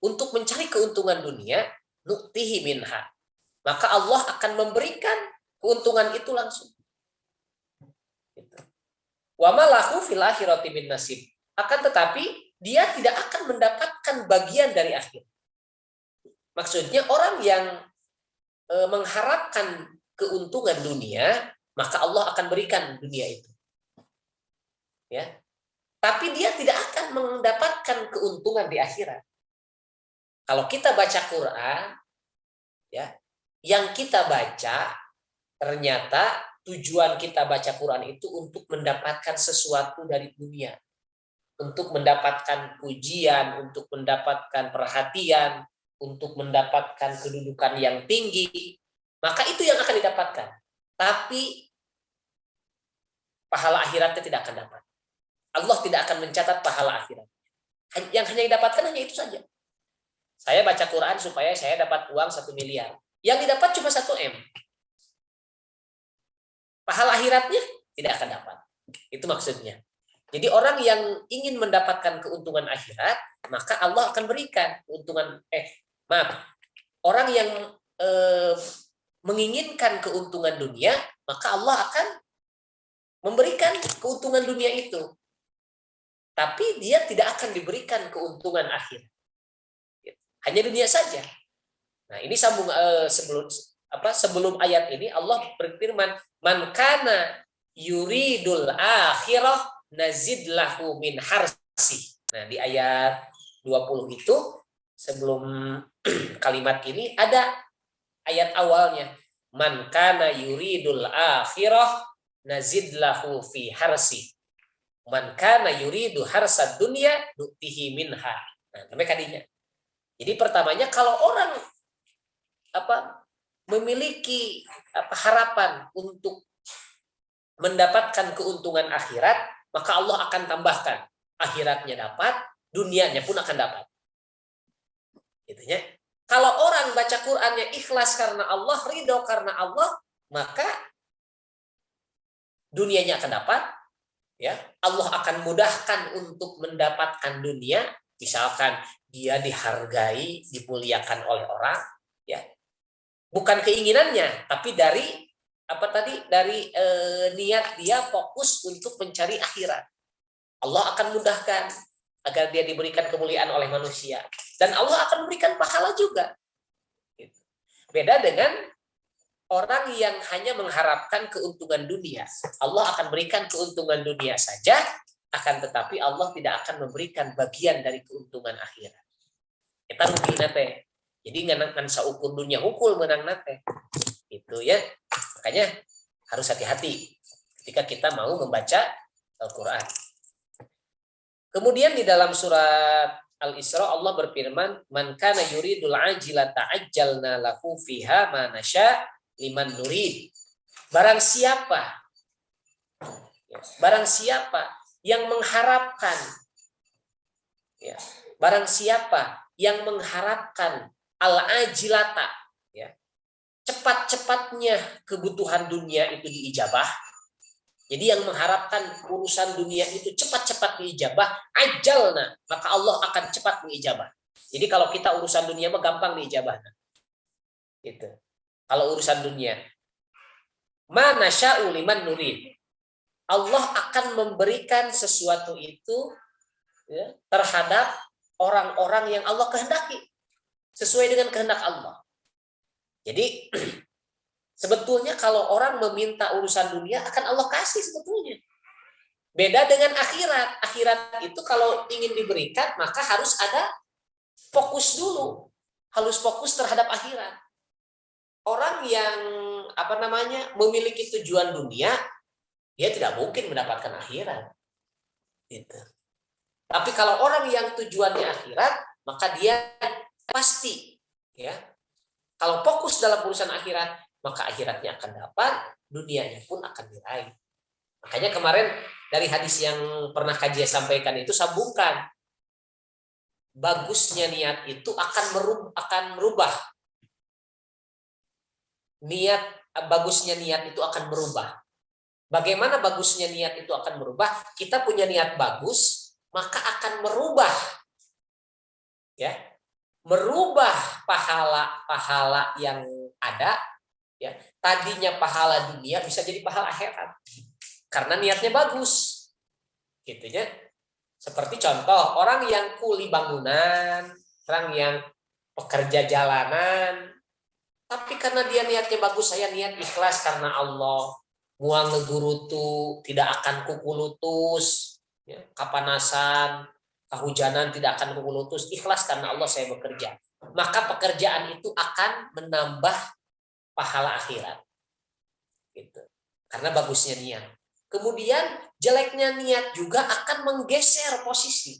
untuk mencari keuntungan dunia, nu'tihi minha, maka Allah akan memberikan keuntungan itu langsung. Wa ma lahu fil akhirati min nasib. Akan tetapi dia tidak akan mendapatkan bagian dari akhir. Maksudnya orang yang mengharapkan keuntungan dunia, maka Allah akan berikan dunia itu. Ya. Tapi dia tidak akan mendapatkan keuntungan di akhirat. Kalau kita baca Quran, ya, yang kita baca ternyata tujuan kita baca Quran itu untuk mendapatkan sesuatu dari dunia. Untuk mendapatkan pujian, untuk mendapatkan perhatian, untuk mendapatkan kedudukan yang tinggi, maka itu yang akan didapatkan. Tapi pahala akhiratnya tidak akan dapat. Allah tidak akan mencatat pahala akhirat. Yang hanya didapatkan hanya itu saja. Saya baca Quran supaya saya dapat uang 1 miliar. Yang didapat cuma 1 M. Pahala akhiratnya tidak akan dapat. Itu maksudnya. Jadi orang yang ingin mendapatkan keuntungan akhirat, maka Allah akan berikan keuntungan. Orang yang menginginkan keuntungan dunia, maka Allah akan memberikan keuntungan dunia itu. Tapi dia tidak akan diberikan keuntungan akhirat. Hanya dunia saja. Nah, ini sambung sebelum ayat ini Allah berfirman, "Man kana yuridul akhirah nazid lahu min harsi." Nah, di ayat 20 itu sebelum kalimat ini ada ayat awalnya, "Man kana yuridul akhirah nazid lahu fi harsi. Man kana yuridu harsad dunya nu'tihi minha." Nah, sampai kadinya. Jadi pertamanya kalau orang memiliki harapan untuk mendapatkan keuntungan akhirat, maka Allah akan tambahkan akhiratnya dapat, dunianya pun akan dapat. Gitu ya. Kalau orang baca Qur'annya ikhlas karena Allah, ridho karena Allah, maka dunianya akan dapat, ya. Allah akan mudahkan untuk mendapatkan dunia, misalkan dia dihargai, dimuliakan oleh orang, ya. Bukan keinginannya, tapi dari niat dia fokus untuk mencari akhirat. Allah akan mudahkan agar dia diberikan kemuliaan oleh manusia, dan Allah akan memberikan pahala juga. Beda dengan orang yang hanya mengharapkan keuntungan dunia. Allah akan berikan keuntungan dunia saja, akan tetapi Allah tidak akan memberikan bagian dari keuntungan akhirat. Kita rugi nate. Jadi ngan saukur dunia hukul menang nate. Itu ya. Makanya harus hati-hati ketika kita mau membaca Al-Qur'an. Kemudian di dalam surat Al-Isra Allah berfirman, "Man kana yuridul ajilata ajjalna lahu fiha ma nasya liman nurid." Barang siapa yang mengharapkan, ya, barang siapa yang mengharapkan al-ajilata, ya, cepat-cepatnya kebutuhan dunia itu diijabah. Jadi yang mengharapkan urusan dunia itu cepat-cepat diijabah, ajalna, maka Allah akan cepat mengijabah. Jadi kalau kita urusan dunia mah gampang diijabah. Gitu. Kalau urusan dunia, mana sya'u liman nurid. Allah akan memberikan sesuatu itu ya, terhadap orang-orang yang Allah kehendaki sesuai dengan kehendak Allah. Jadi sebetulnya kalau orang meminta urusan dunia akan Allah kasih sebetulnya. Beda dengan akhirat. Akhirat itu kalau ingin diberikan maka harus ada fokus dulu. Harus fokus terhadap akhirat. Orang yang memiliki tujuan dunia, dia tidak mungkin mendapatkan akhirat. Gitu. Tapi kalau orang yang tujuannya akhirat, maka dia pasti, ya. Kalau fokus dalam urusan akhirat, maka akhiratnya akan dapat, dunianya pun akan diraih. Makanya kemarin dari hadis yang pernah kajian sampaikan itu sambungkan. Bagusnya niat itu akan merubah. Bagusnya niat itu akan merubah. Bagaimana bagusnya niat itu akan merubah? Kita punya niat bagus, maka akan merubah, ya, merubah pahala yang ada, ya. Tadinya pahala dunia bisa jadi pahala akhirat, karena niatnya bagus, gitu ya. Seperti contoh orang yang kuli bangunan, orang yang pekerja jalanan, tapi karena dia niatnya bagus, saya niat ikhlas karena Allah. Muang ngegurutu, tidak akan kuku lutus, ya, kapanasan, kehujanan tidak akan kuku lutus, ikhlas karena Allah saya bekerja. Maka pekerjaan itu akan menambah pahala akhirat. Gitu. Karena bagusnya niat. Kemudian jeleknya niat juga akan menggeser posisi.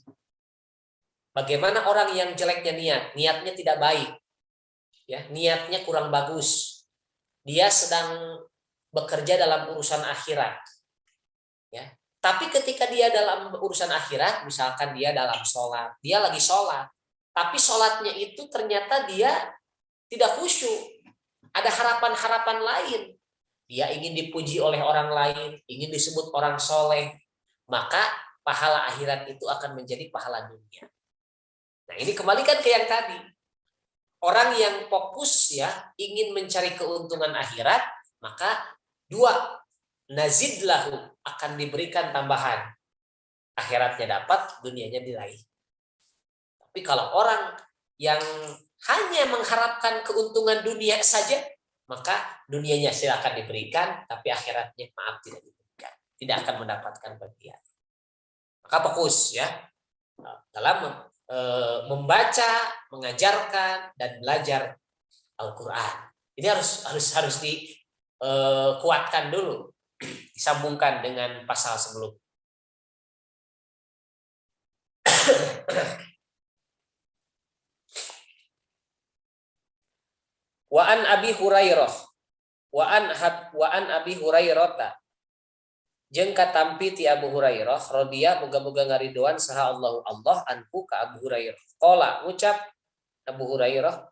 Bagaimana orang yang jeleknya niatnya tidak baik. Ya, niatnya kurang bagus. Dia sedang bekerja dalam urusan akhirat, ya. Tapi ketika dia dalam urusan akhirat, misalkan dia dalam sholat, dia lagi sholat, tapi sholatnya itu ternyata dia tidak khusyuk, ada harapan-harapan lain, dia ingin dipuji oleh orang lain, ingin disebut orang soleh, maka pahala akhirat itu akan menjadi pahala dunia. Nah ini kembalikan ke yang tadi, orang yang fokus ya ingin mencari keuntungan akhirat, maka dua, nazid lahu, akan diberikan tambahan. Akhiratnya dapat, dunianya diraih. Tapi kalau orang yang hanya mengharapkan keuntungan dunia saja, maka dunianya silakan diberikan, tapi akhiratnya maaf tidak diberikan. Tidak akan mendapatkan bagian. Maka fokus ya dalam membaca, mengajarkan, dan belajar Al-Quran. Ini harus kuatkan dulu, disambungkan dengan pasal sebelum. Wa an Abi Hurairah wa an Abi Hurairah jeung katampi ti Abu Hurairah radhiyallahu muga-muga ngaridoan saha Allah anhu ka Abu Hurairah. Qala ngucap Abu Hurairah,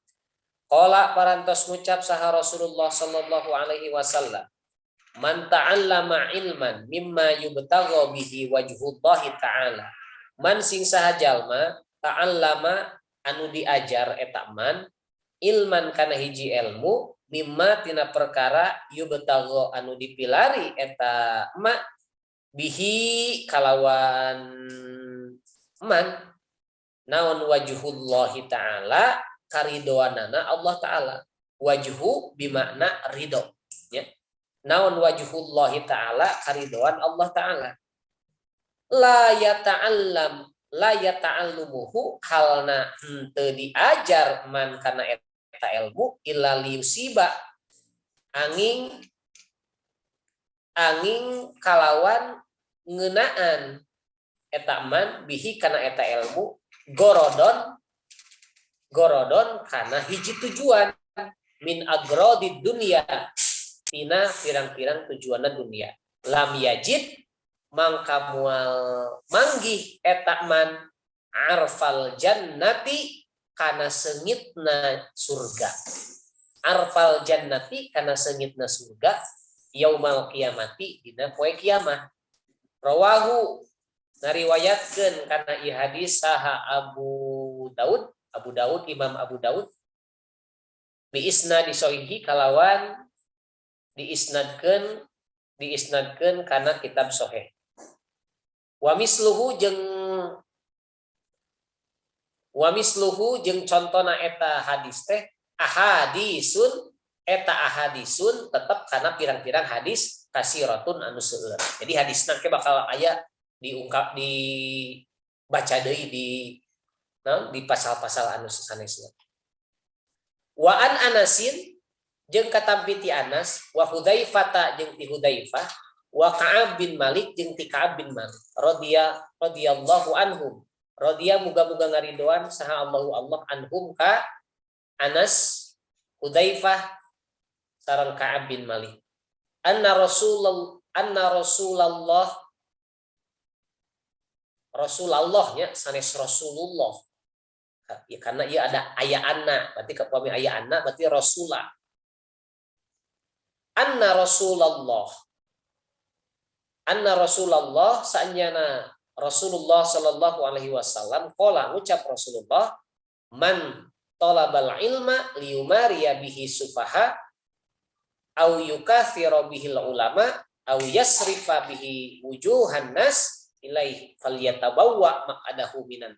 qala parantos ngucap saha Rasulullah sallallahu alaihi wasallam, man ta'allama ilman mimma yubtagha bihi wajhullahi ta'ala. Man sing saha jalma ta'allama anu diajar eta man ilman kana hiji ilmu mimma tina perkara yubtagha anu dipilari eta ma bihi kalawan man naon wajhullahi ta'ala karidoanana Allah ta'ala. Wajhu bimakna ridho, ya. Naon wajhullahi ta'ala karidoan Allah ta'ala. La yata'allumuhu halna henteu diajar man kana eta ilmu illa liusiba angin kalawan ngeunaan eta man bihi kana eta ilmu gorodon kana hiji tujuan min agrodid dunia tina pirang-pirang tujuanna dunia. Lam yajid mangka moal manggih eta man arfal jannati kana seungitna surga. Arfal jannati kana seungitna surga yaumal kiamati dina poe kiamat. Rawahu ngariwayatkeun kana ieu hadis saha Abu Daud Abu Daud, Imam Abu Daud bi isnad sahih kalawan diisnadkeun karena kitab sahih. Wa misluhu jeung contona eta hadis teh ahadisun tetap karena pirang-pirang hadis kasiratun anu seueur. Jadi hadisna ke bakal aya diungkap dibaca deui di pasal-pasal anu sanesna. Wa an Anasin jeung katampi ti Anas, wa Hudzaifah jeung ti Hudzaifah, wa Ka'ab bin Malik jeung ti Ka'ab bin Malik radhiyallahu anhum. Radhiya muga-muga ngaridoan saha Allah anhum ka Anas, Hudzaifah sareng Ka'ab bin Malik. Anna Rasulullah nya sanes Rasulullah. Ya, karena ia ada aya anna, berarti kapami aya anna berarti Rasulah. Anna Rasulullah saanyana Rasulullah sallallahu alaihi wasallam qala ngucap Rasulullah man talabal ilma liyumariya bihi sufaha au yukathira bihil ulama au yasrifa bihi wujuhan nas ilaihi falyatabawwa maq'adahu minan.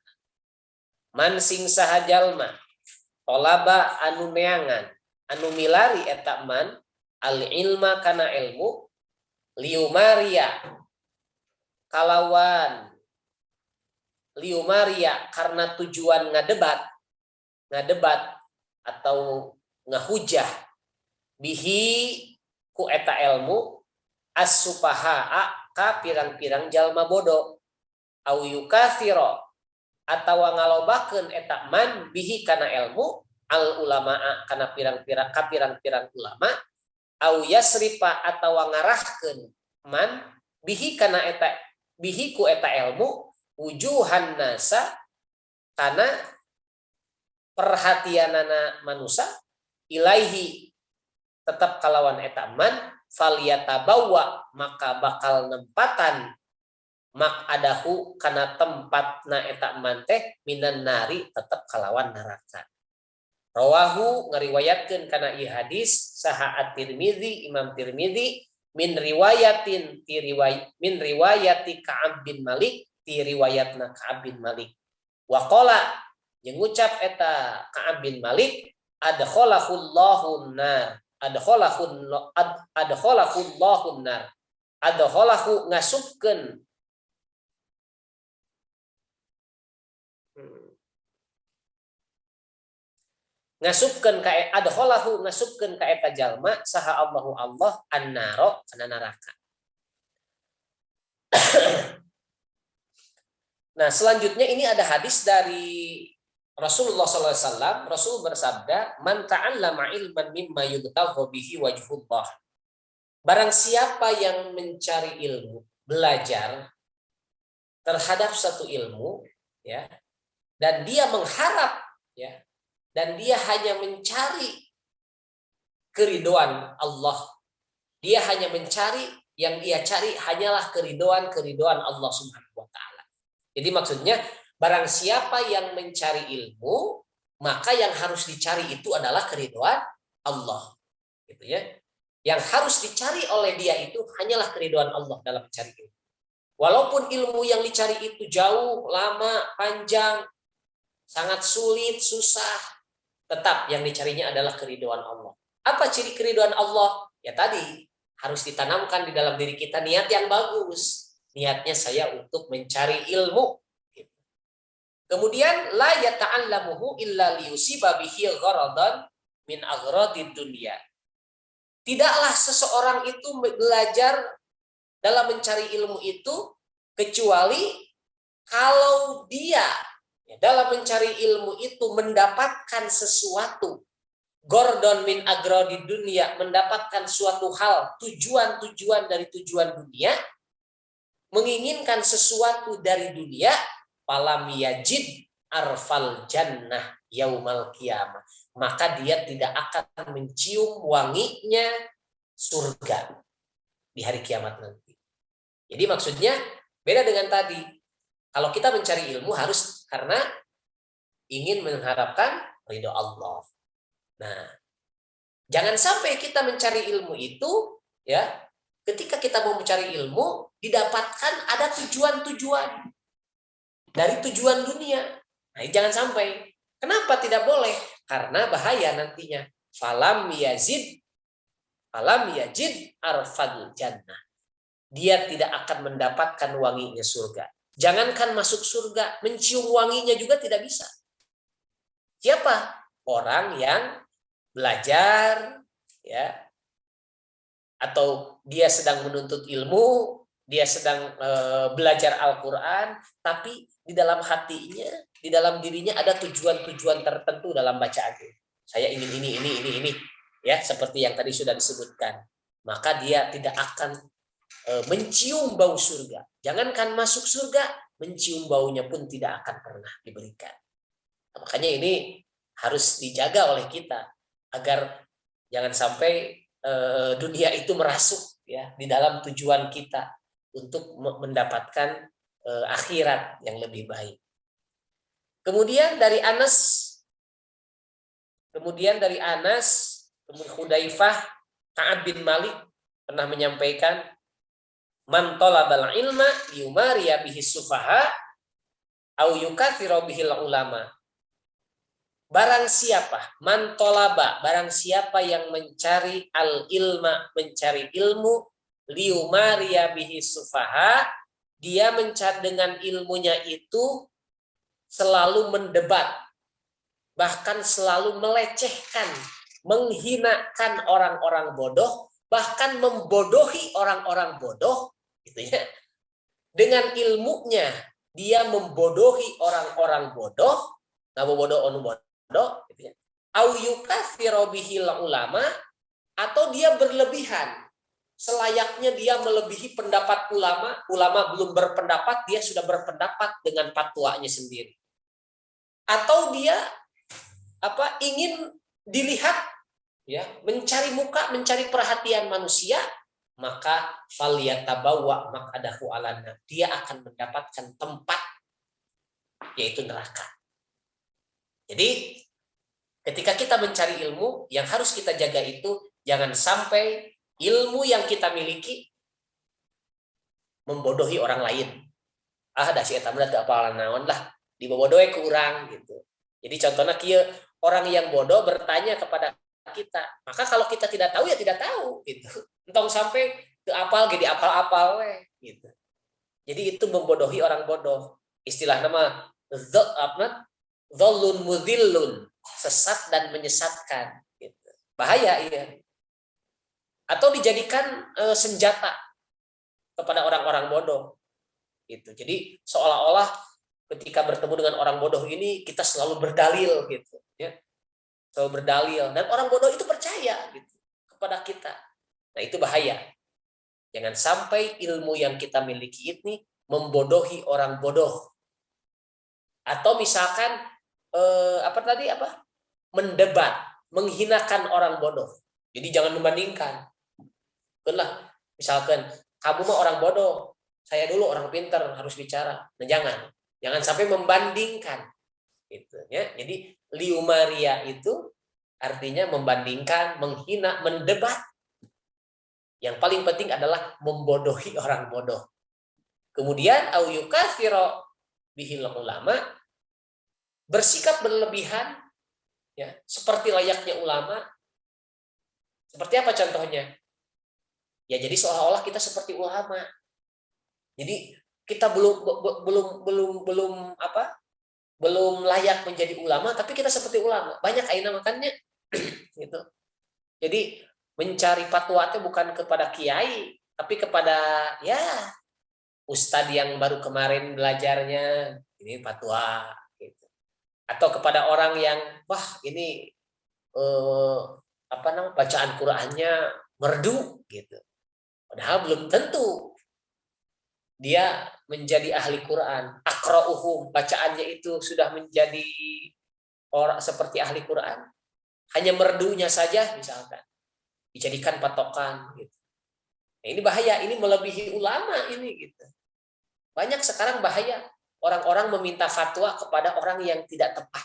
Man sing saha jalma talaba anu neangan anu milari eta man al ilma kana ilmu liumaria kalawan liumaria karena tujuan ngadebat atau ngahujah bihi ku eta ilmu as-sufaha ka pirang-pirang jalma bodoh au yukathira atawa ngalobakeun eta man bihi kana ilmu al ulama kana pirang-pirang ulama au yasrifa atawa ngarahkeun man bihi kana eta bihi ku eta ilmu wujuhan nasa kana perhatianana manusia ilaihi tetap kalawan eta man falyatabawa maka bakal nempatan mak adahu kana tempatna eta man teh minan nari tetap kalawan neraka. Rawahu ngariwayatkeun kana ieu hadis saha at-Tirmizi Imam Tirmizi min riwayati Ka'ab bin Malik ti riwayatna Ka'ab bin Malik. Wa qala jeung ngucap eta Ka'ab bin Malik adkhalahullahu nar adkhalahu ngasupkeun ngasupkeun ka eta jalma saha Allahu Allah annaro kana neraka. Nah, selanjutnya ini ada hadis dari Rasulullah SAW. Rasul bersabda, "Man ta'allama ilman mimma yubtagha bihi wajhullah." Barang siapa yang mencari ilmu, belajar terhadap satu ilmu, ya, dan dia mengharap, ya, dan dia hanya mencari keridhaan Allah. Dia hanya mencari, yang dia cari hanyalah keridhaan Allah Subhanahu wa taala. Jadi maksudnya barang siapa yang mencari ilmu, maka yang harus dicari itu adalah keridhaan Allah. Gitu ya. Yang harus dicari oleh dia itu hanyalah keridhaan Allah dalam mencari ilmu. Walaupun ilmu yang dicari itu jauh, lama, panjang, sangat sulit, susah, tetap yang dicarinya adalah keridhaan Allah. Apa ciri keridhaan Allah? Ya tadi, harus ditanamkan di dalam diri kita niat yang bagus. Niatnya saya untuk mencari ilmu. Kemudian la yata'allamuhu illa liyusiba bihi gharadan min agradid dunya. Tidaklah seseorang itu belajar dalam mencari ilmu itu kecuali kalau dia dalam mencari ilmu itu mendapatkan sesuatu gordon min agradid dunya, mendapatkan suatu hal, tujuan dari tujuan dunia, menginginkan sesuatu dari dunia, falam yajid arfal jannah yaumal qiyamah, maka dia tidak akan mencium wanginya surga di hari kiamat nanti. Jadi maksudnya beda dengan tadi. Kalau kita mencari ilmu harus karena ingin mengharapkan ridho Allah. Nah, jangan sampai kita mencari ilmu itu, ya, ketika kita mau mencari ilmu, didapatkan ada tujuan-tujuan dari tujuan dunia. Nah, jangan sampai. Kenapa tidak boleh? Karena bahaya nantinya. Falam yajid arfadul jannah. Dia tidak akan mendapatkan wanginya surga. Jangankan masuk surga, mencium wanginya juga tidak bisa. Siapa? Orang yang belajar, ya, atau dia sedang menuntut ilmu, dia sedang belajar Al-Quran, tapi di dalam hatinya, di dalam dirinya ada tujuan-tujuan tertentu dalam bacaan itu. Saya ingin ini, ya, seperti yang tadi sudah disebutkan. Maka dia tidak akan mencium bau surga. Jangankan masuk surga, mencium baunya pun tidak akan pernah diberikan. Nah, makanya ini harus dijaga oleh kita agar jangan sampai dunia itu merasuk, ya, di dalam tujuan kita untuk mendapatkan akhirat yang lebih baik. Kemudian dari Anas, Hudzaifah, Ka'ab bin Malik pernah menyampaikan, man talabal ilma yumariya bihi sufaha au yukathira bihil ulama. Barang siapa, man talaba, barang siapa yang mencari al-ilma, mencari ilmu, liumariya bihi sufaha, dia mencari dengan ilmunya itu selalu mendebat, bahkan selalu melecehkan, menghinakan orang-orang bodoh, bahkan membodohi orang-orang bodoh, gitu ya. Dengan ilmunya dia membodohi orang-orang bodoh, ngabobodoh onu bodoh, gitu ya. Au yukatsiru bihil ulama, atau dia berlebihan, selayaknya dia melebihi pendapat ulama. Ulama belum berpendapat, dia sudah berpendapat dengan fatwanya sendiri. Atau dia ingin dilihat, ya, mencari muka, mencari perhatian manusia, maka falyatabawwa maq'adahu alannar, dia akan mendapatkan tempat, yaitu neraka. Jadi ketika kita mencari ilmu, yang harus kita jaga itu jangan sampai ilmu yang kita miliki membodohi orang lain. Dah si eta mah teu apalan naon lah, dibodohi ke urang gitu. Jadi contohnya kieu, orang yang bodoh bertanya kepada kita, maka kalau kita tidak tahu ya tidak tahu gitu. Entong sampai ke apal ge diapal-apal we gitu. Jadi itu membodohi orang bodoh. Istilah nama dzallun mudhillun, sesat dan menyesatkan gitu. Bahaya iya. Atau dijadikan senjata kepada orang-orang bodoh gitu. Jadi seolah-olah ketika bertemu dengan orang bodoh ini kita selalu berdalil gitu, ya. Selalu berdalil, dan orang bodoh itu percaya gitu kepada kita. Nah, itu bahaya. Jangan sampai ilmu yang kita miliki ini membodohi orang bodoh. Atau misalkan mendebat, menghinakan orang bodoh. Jadi jangan membandingkan. Lah, misalkan kamu mah orang bodoh, saya dulu orang pintar, harus bicara. Nah, jangan sampai membandingkan gitu, ya. Jadi liumaria itu artinya membandingkan, menghina, mendebat. Yang paling penting adalah membodohi orang bodoh. Kemudian au yukatsira bihil ulama, bersikap berlebihan, ya, seperti layaknya ulama. Seperti apa contohnya? Ya, jadi seolah-olah kita seperti ulama. Jadi kita belum layak menjadi ulama, tapi kita seperti ulama. Banyak aina makannya gitu. Jadi mencari fatwa itu bukan kepada kiai, tapi kepada, ya, ustadz yang baru kemarin belajarnya, ini fatwa gitu. Atau kepada orang yang ini bacaan Qur'annya merdu gitu. Padahal belum tentu dia menjadi ahli Quran. Aqra'uhum, bacaannya itu sudah menjadi orang seperti ahli Quran. Hanya merdunya saja misalkan dijadikan patokan gitu. Nah, ini bahaya, ini melebihi ulama ini gitu. Banyak sekarang bahaya orang-orang meminta fatwa kepada orang yang tidak tepat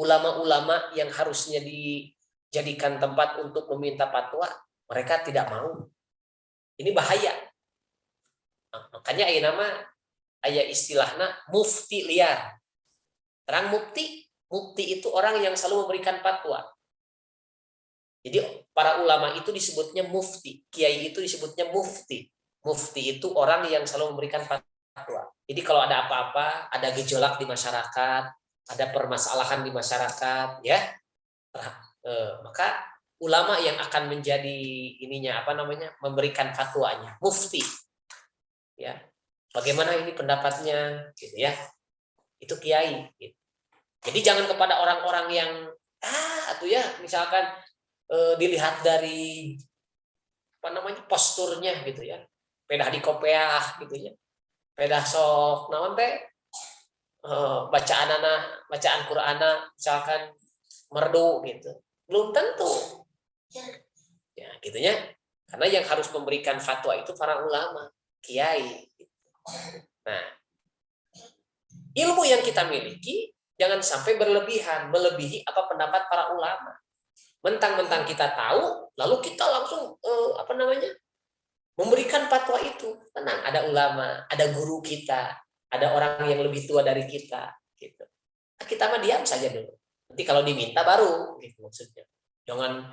ulama-ulama yang harusnya dijadikan tempat untuk meminta fatwa, mereka tidak mau. Ini bahaya. Makanya aya istilahnya mufti liar. Terang mufti itu orang yang selalu memberikan fatwa. Jadi para ulama itu disebutnya mufti, kiai itu disebutnya mufti. Mufti itu orang yang selalu memberikan fatwa. Jadi kalau ada apa-apa, ada gejolak di masyarakat, ada permasalahan di masyarakat, ya, maka ulama yang akan menjadi memberikan fatwanya, mufti, ya. Bagaimana ini pendapatnya, gitu ya? Itu kiai. Gitu. Jadi jangan kepada orang-orang yang misalkan dilihat dari posturnya, gitu ya. Pedah di kopeah, gitu ya. Pedah sok naon teh bacaan Qur'ana misalkan merdu gitu. Belum tentu. Ya, gitu ya. Karena yang harus memberikan fatwa itu para ulama, kiai. Nah, ilmu yang kita miliki jangan sampai berlebihan, melebihi apa pendapat para ulama. Mentang-mentang kita tahu, lalu kita langsung memberikan fatwa itu. Tenang, ada ulama, ada guru kita, ada orang yang lebih tua dari kita, gitu. Nah, kita mah diam saja dulu. Nanti kalau diminta baru, gitu maksudnya. Jangan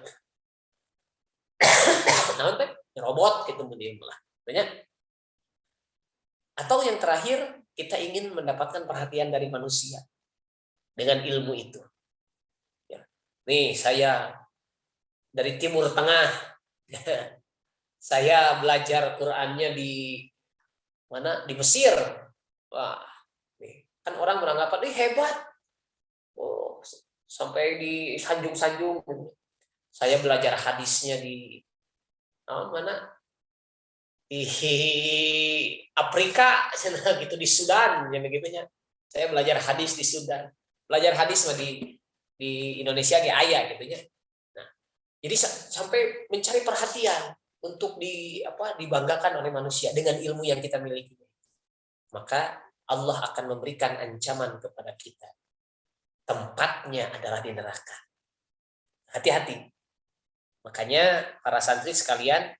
robot gitu mendiam lah. Atau yang terakhir, kita ingin mendapatkan perhatian dari manusia dengan ilmu itu. Ya. Nih, saya dari Timur Tengah. Saya belajar Qur'annya di mana? Di Mesir. Wah, nih, kan orang beranggapan ini hebat. Oh, sampai di sanjung-sanjung. Saya belajar hadisnya di mana? Di Afrika, gitu, di Sudan, ya begitunya. Saya belajar hadis di Sudan. Belajar hadis mah di Indonesia ge aya gitu ya. Nah, jadi sampai mencari perhatian untuk dibanggakan oleh manusia dengan ilmu yang kita miliki. Maka Allah akan memberikan ancaman kepada kita. Tempatnya adalah di neraka. Hati-hati. Makanya para santri sekalian,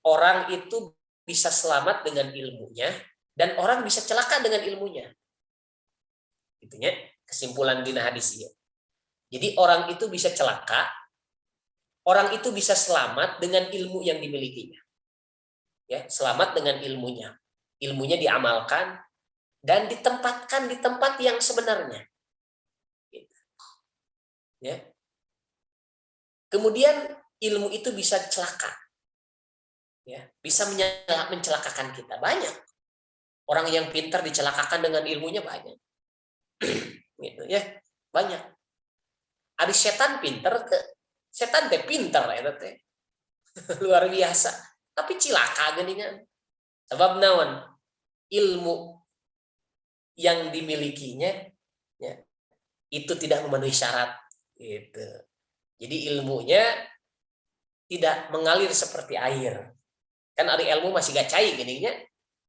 orang itu bisa selamat dengan ilmunya dan orang bisa celaka dengan ilmunya. Gitu ya, kesimpulan dina hadis ini. Jadi orang itu bisa celaka, orang itu bisa selamat dengan ilmu yang dimilikinya. Ya, selamat dengan ilmunya. Ilmunya diamalkan dan ditempatkan di tempat yang sebenarnya. Gitu. Ya. Kemudian ilmu itu bisa celaka. Ya, bisa mencelakakan kita. Banyak. Orang yang pintar dicelakakan dengan ilmunya banyak. Gitu ya. Banyak. Ada setan pintar setan teh pintar ya teh. Luar biasa. Tapi cilaka geuningan. Sebab naon? Ilmu yang dimilikinya ya, itu tidak memenuhi syarat gitu. Jadi ilmunya tidak mengalir seperti air. Kan ada ilmu masih gacai geuninnya.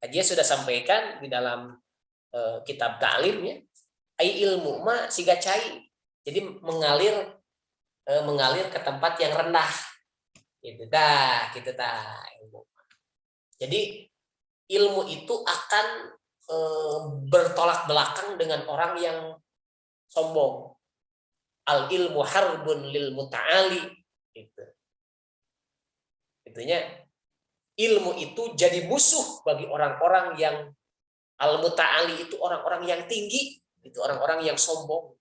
Dia sudah sampaikan di dalam kitab ta'lim ya. Ai ilmu mah siga cai. Jadi mengalir ke tempat yang rendah. Gitu dah ilmu. Jadi ilmu itu akan bertolak belakang dengan orang yang sombong. Al ilmu harbun lil muta'ali. Gitu. Itunya ilmu itu jadi musuh bagi orang-orang yang al muta'ali itu orang-orang yang tinggi, itu orang-orang yang sombong.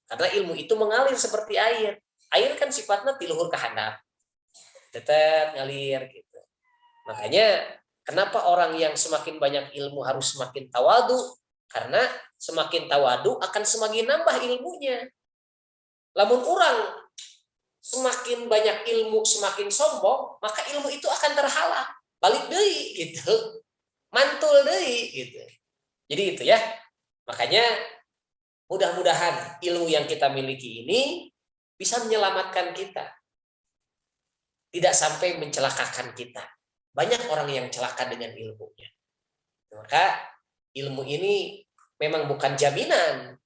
Karena ilmu itu mengalir seperti air. Air kan sifatnya tiluhur ke handap. Tetap ngalir gitu. Makanya kenapa orang yang semakin banyak ilmu harus semakin tawadu? Karena semakin tawadu akan semakin nambah ilmunya. Lamun orang semakin banyak ilmu semakin sombong, maka ilmu itu akan terhalang. Balik deui gitu. Mantul deui gitu. Jadi itu ya. Makanya mudah-mudahan ilmu yang kita miliki ini bisa menyelamatkan kita. Tidak sampai mencelakakan kita. Banyak orang yang celaka dengan ilmunya. Maka ilmu ini memang bukan jaminan,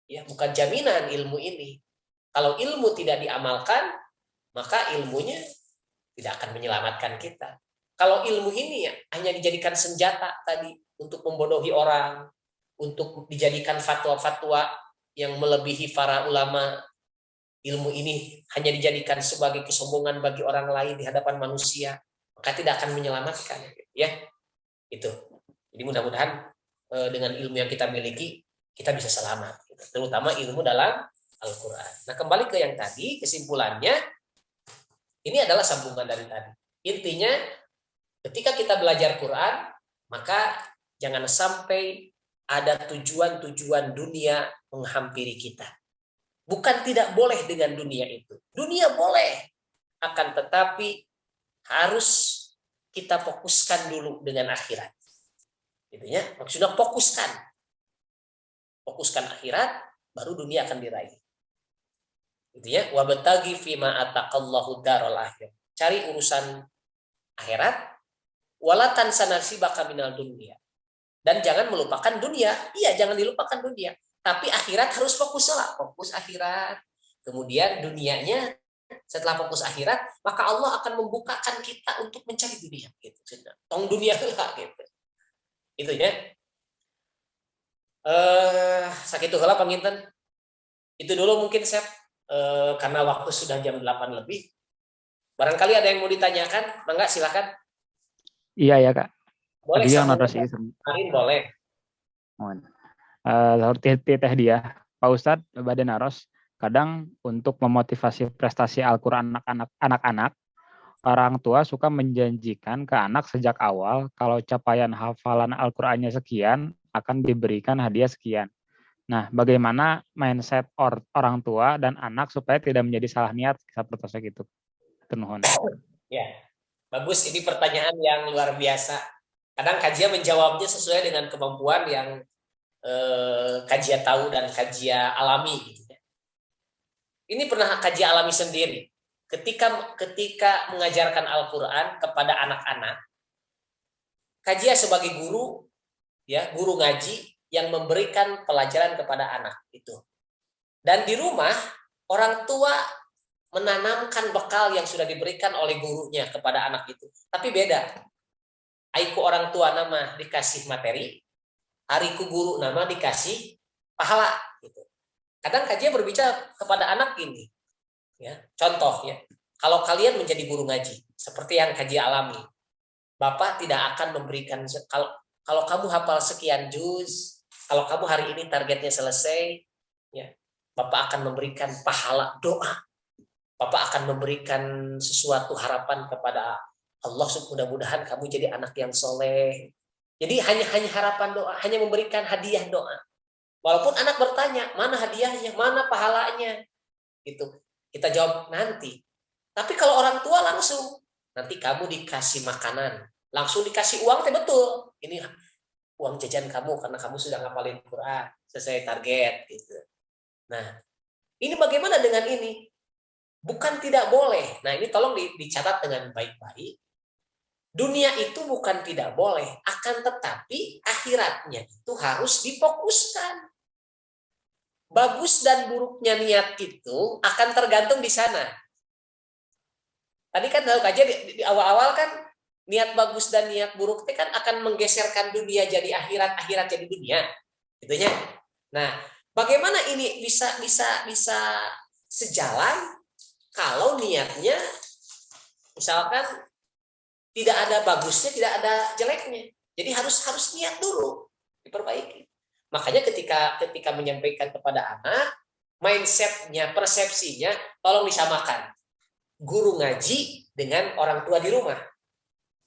ya, bukan jaminan ilmu ini. Kalau ilmu tidak diamalkan, maka ilmunya tidak akan menyelamatkan kita. Kalau ilmu ini ya hanya dijadikan senjata tadi untuk membodohi orang, untuk dijadikan fatwa-fatwa yang melebihi para ulama, ilmu ini hanya dijadikan sebagai kesombongan bagi orang lain di hadapan manusia, maka tidak akan menyelamatkan, ya. Itu. Jadi mudah-mudahan dengan ilmu yang kita miliki kita bisa selamat, terutama ilmu dalam Al-Quran. Nah, kembali ke yang tadi, kesimpulannya ini adalah sambungan dari tadi. Intinya ketika kita belajar Quran, maka jangan sampai ada tujuan-tujuan dunia menghampiri kita. Bukan tidak boleh dengan dunia itu. Dunia boleh, akan tetapi harus kita fokuskan dulu dengan akhirat. Gitu ya, maksudnya fokuskan. Fokuskan akhirat, baru dunia akan diraih. Gitu ya, wabtaghi fima ataqallahu daral akhir. Cari urusan akhirat, wala tansa nasibaka minal dunya. Dan jangan melupakan dunia. Iya, jangan dilupakan dunia. Tapi akhirat harus fokus lah, fokus akhirat. Kemudian dunianya, setelah fokus akhirat, maka Allah akan membukakan kita untuk mencari dunia. Gitu. Tong dunia lah, gitu. Itu ya. Sakitu heula panginten. Itu dulu mungkin Sep, karena waktu sudah jam 8 lebih. Barangkali ada yang mau ditanyakan, mangga silakan. Iya ya Kak. Boleh Tadi yang sambung narasi kemarin boleh. seperti teh dia, Pak Ustadz Badan Naros, kadang untuk memotivasi prestasi Al-Quran anak-anak, orang tua suka menjanjikan ke anak sejak awal kalau capaian hafalan Al-Qur'annya sekian akan diberikan hadiah sekian. Nah, bagaimana mindset orang tua dan anak supaya tidak menjadi salah niat seperti itu? Nuhun. Ya, bagus. Ini pertanyaan yang luar biasa. Kadang kajian menjawabnya sesuai dengan kemampuan yang kajian tahu dan kajian alami. Gitu ya. Ini pernah kajian alami sendiri. Ketika mengajarkan Al-Quran kepada anak-anak, kajian sebagai guru, ya guru ngaji yang memberikan pelajaran kepada anak itu. Dan di rumah orang tua menanamkan bekal yang sudah diberikan oleh gurunya kepada anak itu. Tapi beda. Aiku orang tua nama dikasih materi, hariku guru nama dikasih pahala. Gitu. Kadang kajian berbicara kepada anak ini, ya contoh ya. Kalau kalian menjadi guru ngaji, seperti yang kajian alami, Bapak tidak akan memberikan kalau kamu hafal sekian juz, kalau kamu hari ini targetnya selesai, ya Bapak akan memberikan pahala doa. Bapak akan memberikan sesuatu harapan kepada Allah, mudah-mudahan kamu jadi anak yang soleh. Jadi hanya harapan doa, hanya memberikan hadiah doa. Walaupun anak bertanya, mana hadiahnya, mana pahalanya? Gitu. Kita jawab nanti. Tapi kalau orang tua langsung, nanti kamu dikasih makanan, langsung dikasih uang, betul. Ini uang jajan kamu karena kamu sudah ngapalin Quran sesuai target gitu. Nah, ini bagaimana dengan ini? Bukan tidak boleh. Nah, ini tolong dicatat dengan baik-baik. Dunia itu bukan tidak boleh, akan tetapi akhiratnya itu harus difokuskan. Bagus dan buruknya niat itu akan tergantung di sana. Tadi kan kalau kajian di awal-awal kan niat bagus dan niat buruk itu kan akan menggeserkan dunia jadi akhirat, akhirat jadi dunia. Gitu ya. Nah, bagaimana ini bisa sejalan kalau niatnya misalkan tidak ada bagusnya, tidak ada jeleknya. Jadi harus niat dulu diperbaiki. Makanya ketika menyampaikan kepada anak, mindsetnya, persepsinya tolong disamakan. Guru ngaji dengan orang tua di rumah.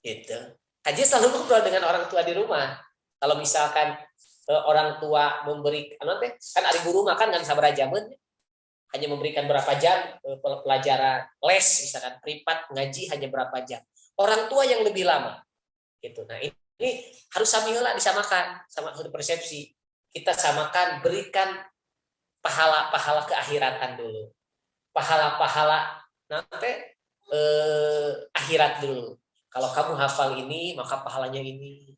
Gitu. Kaji selalu ngobrol dengan orang tua di rumah. Kalau misalkan orang tua memberi kan ada guru makan kan sabar jaman, hanya memberikan berapa jam pelajaran les misalkan privat ngaji hanya berapa jam. Orang tua yang lebih lama. Gitu. Nah, ini harus samila disamakan sama persepsi. Kita samakan, berikan pahala-pahala keakhiratan dulu. Pahala-pahala nanti akhirat dulu. Kalau kamu hafal ini, maka pahalanya ini.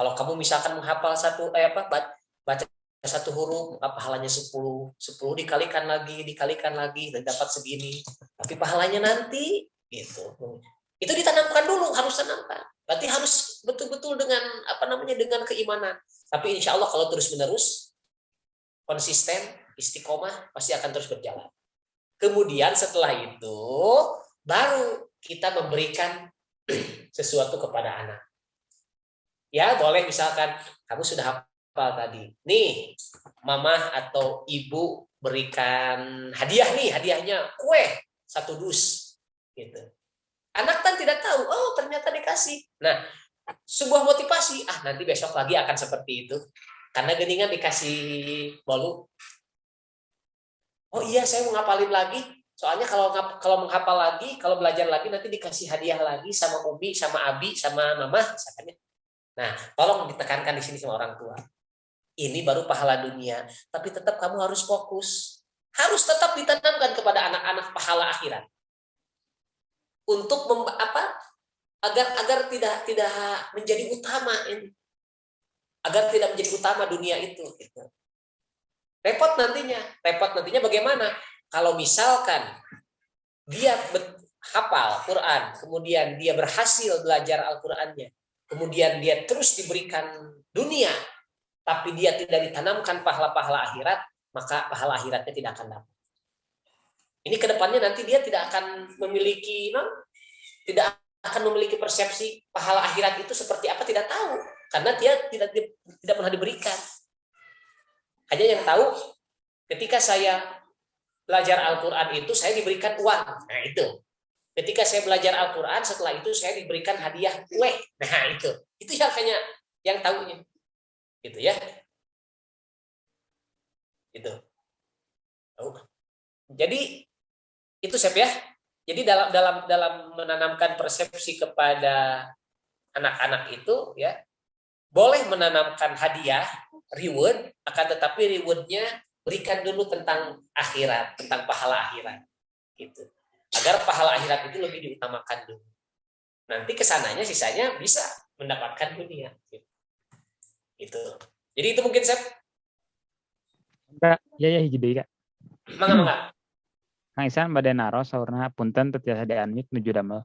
Kalau kamu misalkan menghafal baca satu huruf, pahalanya 10 dikalikan lagi dan dapat segini. Tapi pahalanya nanti gitu. Itu ditanamkan dulu, harus tanamkan. Berarti harus betul-betul dengan dengan keimanan. Tapi insya Allah kalau terus-menerus konsisten, istiqomah pasti akan terus berjalan. Kemudian setelah itu baru kita memberikan sesuatu kepada anak. Ya, boleh misalkan kamu sudah hafal tadi. Nih, mama atau ibu berikan hadiah nih, hadiahnya kue 1 dus gitu. Anak kan tidak tahu, oh ternyata dikasih. Nah, sebuah motivasi, nanti besok lagi akan seperti itu. Karena geningan dikasih bolu. Oh iya, saya mau ngapalin lagi. Soalnya kalau menghafal lagi, kalau belajar lagi nanti dikasih hadiah lagi sama Umi, sama Abi, sama Mama misalkan. Nah, tolong ditekankan di sini sama orang tua. Ini baru pahala dunia, tapi tetap kamu harus fokus. Harus tetap ditanamkan kepada anak-anak pahala akhirat. Untuk agar tidak menjadi utama ini. Agar tidak menjadi utama dunia itu gitu. Repot nantinya bagaimana? Kalau misalkan dia hafal Quran, kemudian dia berhasil belajar Al-Qur'annya, kemudian dia terus diberikan dunia, tapi dia tidak ditanamkan pahala-pahala akhirat, maka pahala akhiratnya tidak akan dapat. Ini kedepannya nanti dia tidak akan memiliki persepsi pahala akhirat itu seperti apa, tidak tahu, karena dia tidak pernah diberikan. Hanya yang tahu ketika saya belajar Al-Qur'an itu saya diberikan uang. Nah, itu. Ketika saya belajar Al-Qur'an, setelah itu saya diberikan hadiah kue. Nah, itu. Itu yang hanya yang tahunya. Gitu ya. Itu. Jadi itu Sep ya. Jadi dalam menanamkan persepsi kepada anak-anak itu ya, boleh menanamkan hadiah, reward, akan tetapi rewardnya berikan dulu tentang akhirat, tentang pahala akhirat, gitu. Agar pahala akhirat itu lebih diutamakan dulu. Nanti kesananya sisanya bisa mendapatkan dunia. Gitu. Jadi itu mungkin Sep. Enggak, ya hiji deui Kak. Mangga. Kang Isan bade naros saurna punten teu tiasa dianmik nuju damel.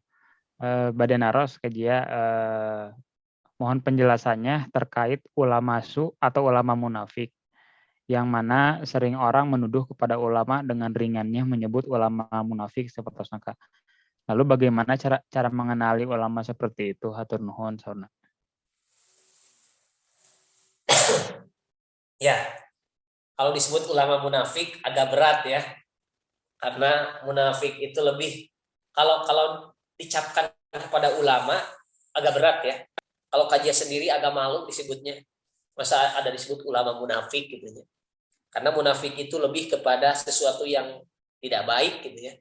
Bade naros ka dia mohon penjelasannya terkait ulama su atau ulama munafik, yang mana sering orang menuduh kepada ulama dengan ringannya menyebut ulama munafik seperti sangka. Lalu bagaimana cara mengenali ulama seperti itu? Hatur nuhun saurna. Ya, kalau disebut ulama munafik agak berat ya, karena munafik itu lebih kalau dicapkan kepada ulama agak berat ya. Kalau kajian sendiri agak malu disebutnya. Masa ada disebut ulama munafik gitu ya. Karena munafik itu lebih kepada sesuatu yang tidak baik gitu ya.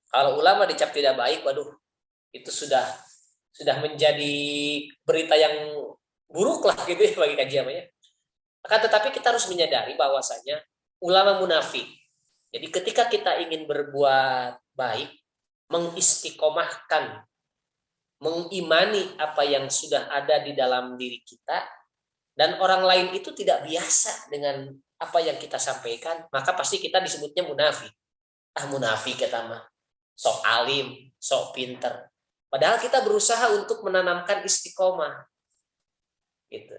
Kalau ulama dicap tidak baik, waduh, itu sudah menjadi berita yang buruk lah gitu ya bagi kajiannya. Akan tetapi kita harus menyadari bahwasanya ulama munafik. Jadi ketika kita ingin berbuat baik, mengistiqomahkan, mengimani apa yang sudah ada di dalam diri kita, dan orang lain itu tidak biasa dengan apa yang kita sampaikan, maka pasti kita disebutnya munafik. Munafik kata mah, sok alim, sok pinter. Padahal kita berusaha untuk menanamkan istiqomah. Gitu.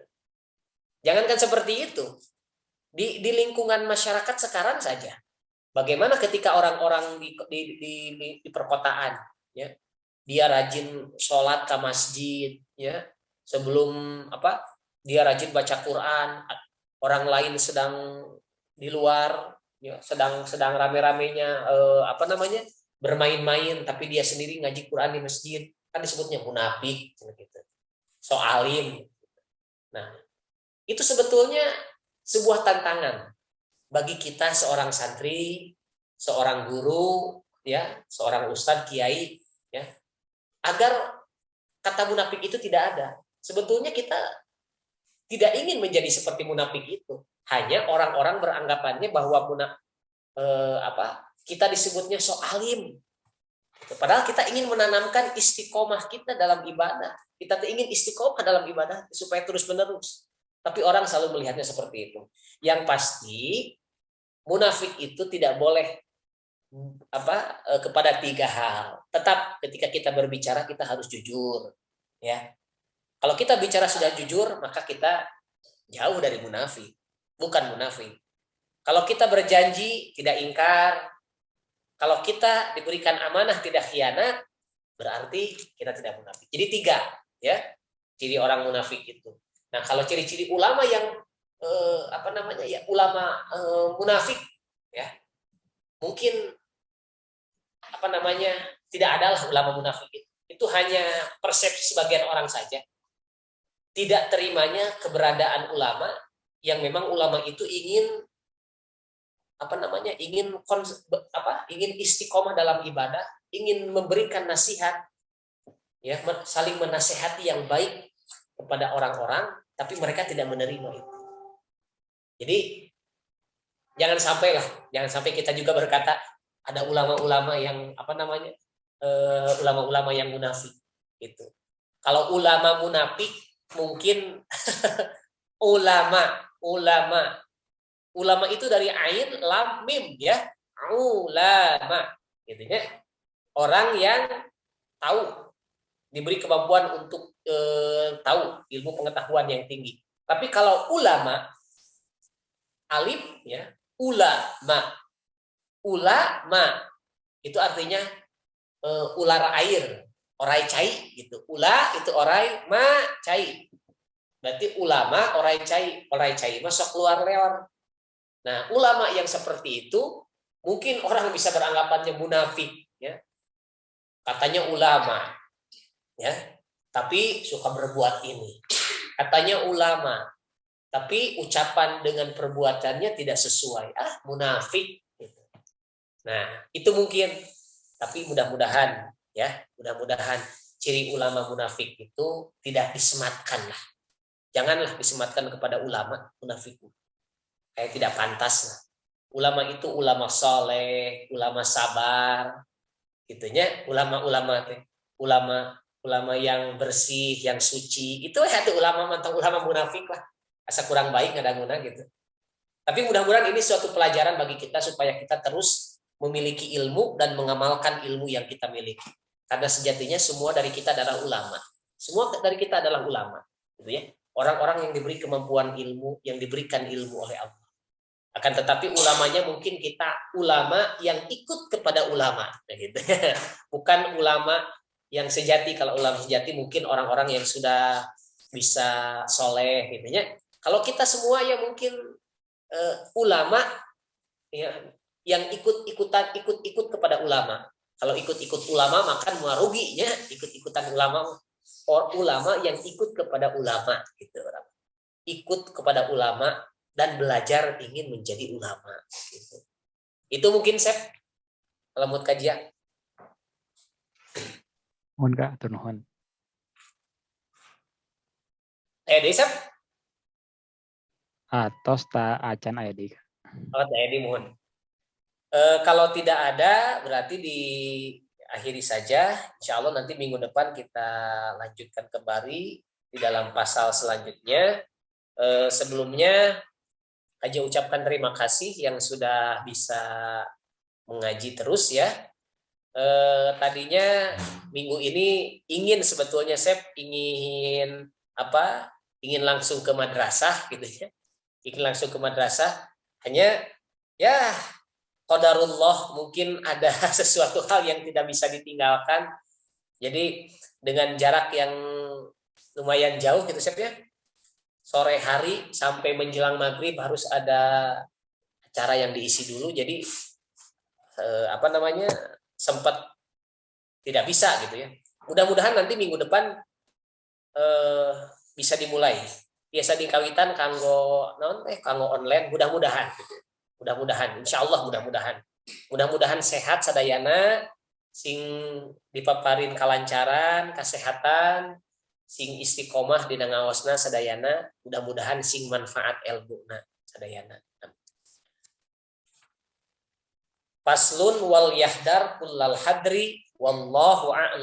Jangankan seperti itu. Di lingkungan masyarakat sekarang saja. Bagaimana ketika orang-orang di perkotaan, ya, dia rajin sholat ke masjid, ya, sebelum dia rajin baca Quran, orang lain sedang di luar, ya, sedang rame-ramenya bermain-main, tapi dia sendiri ngaji Quran di masjid, kan disebutnya munafik, gitu. So alim. Nah, itu sebetulnya sebuah tantangan bagi kita seorang santri, seorang guru, ya, seorang ustadz, kiai, ya, agar kata munafik itu tidak ada. Sebetulnya kita tidak ingin menjadi seperti munafik itu. Hanya orang-orang beranggapannya bahwa kita disebutnya sok alim. Padahal kita ingin menanamkan istiqomah kita dalam ibadah. Kita ingin istiqomah dalam ibadah supaya terus-menerus. Tapi orang selalu melihatnya seperti itu. Yang pasti munafik itu tidak boleh kepada 3 hal. Tetap ketika kita berbicara kita harus jujur, ya. Kalau kita bicara sudah jujur, maka kita jauh dari munafik, bukan munafik. Kalau kita berjanji tidak ingkar, kalau kita diberikan amanah tidak khianat, berarti kita tidak munafik. Jadi 3, ya, ciri orang munafik itu. Nah, kalau ciri-ciri ulama yang ulama munafik, ya, mungkin tidak adalah ulama munafik itu. Itu hanya persepsi sebagian orang saja. Tidak terimanya keberadaan ulama yang memang ulama itu ingin ingin istiqomah dalam ibadah, ingin memberikan nasihat, ya, saling menasihati yang baik kepada orang-orang, tapi mereka tidak menerima itu. Jadi jangan sampai kita juga berkata ada ulama-ulama yang ulama-ulama yang munafik itu. Kalau ulama munafik mungkin ulama itu dari ain lam mim, ya, ulama gitu ya. Orang yang tahu, diberi kemampuan untuk tahu, ilmu pengetahuan yang tinggi. Tapi kalau ulama alif, ya, ulama itu artinya ular air, orai cai gitu. Ula itu orai, ma cai. Berarti ulama orai cai masuk keluar leor. Nah, ulama yang seperti itu mungkin orang bisa beranggapannya munafik, ya. Katanya ulama, ya, tapi suka berbuat ini. Katanya ulama, tapi ucapan dengan perbuatannya tidak sesuai. Munafik gitu. Nah, itu mungkin, tapi mudah-mudahan, ya, mudah-mudahan ciri ulama munafik itu tidak disematkan lah. Janganlah disematkan kepada ulama munafik. Kayak tidak pantas lah. Ulama itu ulama soleh, ulama sabar, gitunya. Ulama yang bersih, yang suci. Itu ya tuh ulama mantap, ulama munafik lah. Asa kurang baik ngadanguna gitu. Tapi mudah-mudahan ini suatu pelajaran bagi kita supaya kita terus memiliki ilmu dan mengamalkan ilmu yang kita miliki. Karena sejatinya semua dari kita adalah ulama. Semua dari kita adalah ulama, gitu ya. Orang-orang yang diberi kemampuan ilmu, yang diberikan ilmu oleh Allah. Akan tetapi ulamanya mungkin kita ulama yang ikut kepada ulama, gitu. Bukan ulama yang sejati. Kalau ulama sejati mungkin orang-orang yang sudah bisa soleh, gitu ya. Kalau kita semua ya mungkin ulama, ya, yang ikut kepada ulama. Kalau ikut ulama maka meruginya ikut-ikutan ulama. Ulama yang ikut kepada ulama, gitu. Ikut kepada ulama dan belajar ingin menjadi ulama, gitu. Itu mungkin Sep lemut kajian. Mohon Kak, atur nuhun. Sep? Atos ta acan aya di. Oh, mohon. Kalau tidak ada berarti diakhiri saja. Insya Allah nanti minggu depan kita lanjutkan kembali di dalam pasal selanjutnya. Sebelumnya Haji ucapkan terima kasih yang sudah bisa mengaji terus, ya. Tadinya minggu ini ingin sebetulnya ingin langsung ke madrasah, gitu ya. Ingin langsung ke madrasah, hanya ya qadarullah mungkin ada sesuatu hal yang tidak bisa ditinggalkan. Jadi dengan jarak yang lumayan jauh gitu Sep, ya. Sore hari sampai menjelang maghrib harus ada acara yang diisi dulu, jadi sempat tidak bisa, gitu ya. Mudah-mudahan nanti minggu depan bisa dimulai. Biasa di kawitan kanggo online, mudah-mudahan gitu. Mudah-mudahan, insya Allah mudah-mudahan sehat sadayana, sing dipaparin kalancaran, kesehatan, sing istiqomah dina ngaosna sadayana, mudah-mudahan sing manfaat ilmuna sadayana. Faslun wal yahdar kullal hadri Wallahu a'lam.